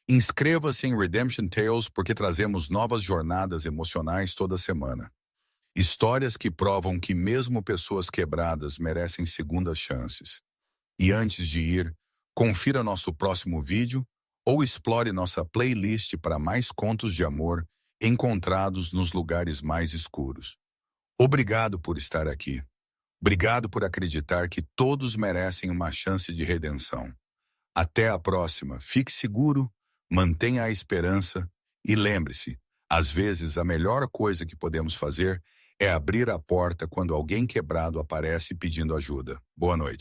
Inscreva-se em Redemption Tales porque trazemos novas jornadas emocionais toda semana. Histórias que provam que mesmo pessoas quebradas merecem segundas chances. E antes de ir, confira nosso próximo vídeo ou explore nossa playlist para mais contos de amor encontrados nos lugares mais escuros. Obrigado por estar aqui. Obrigado por acreditar que todos merecem uma chance de redenção. Até a próxima. Fique seguro, mantenha a esperança e lembre-se, às vezes a melhor coisa que podemos fazer é abrir a porta quando alguém quebrado aparece pedindo ajuda. Boa noite.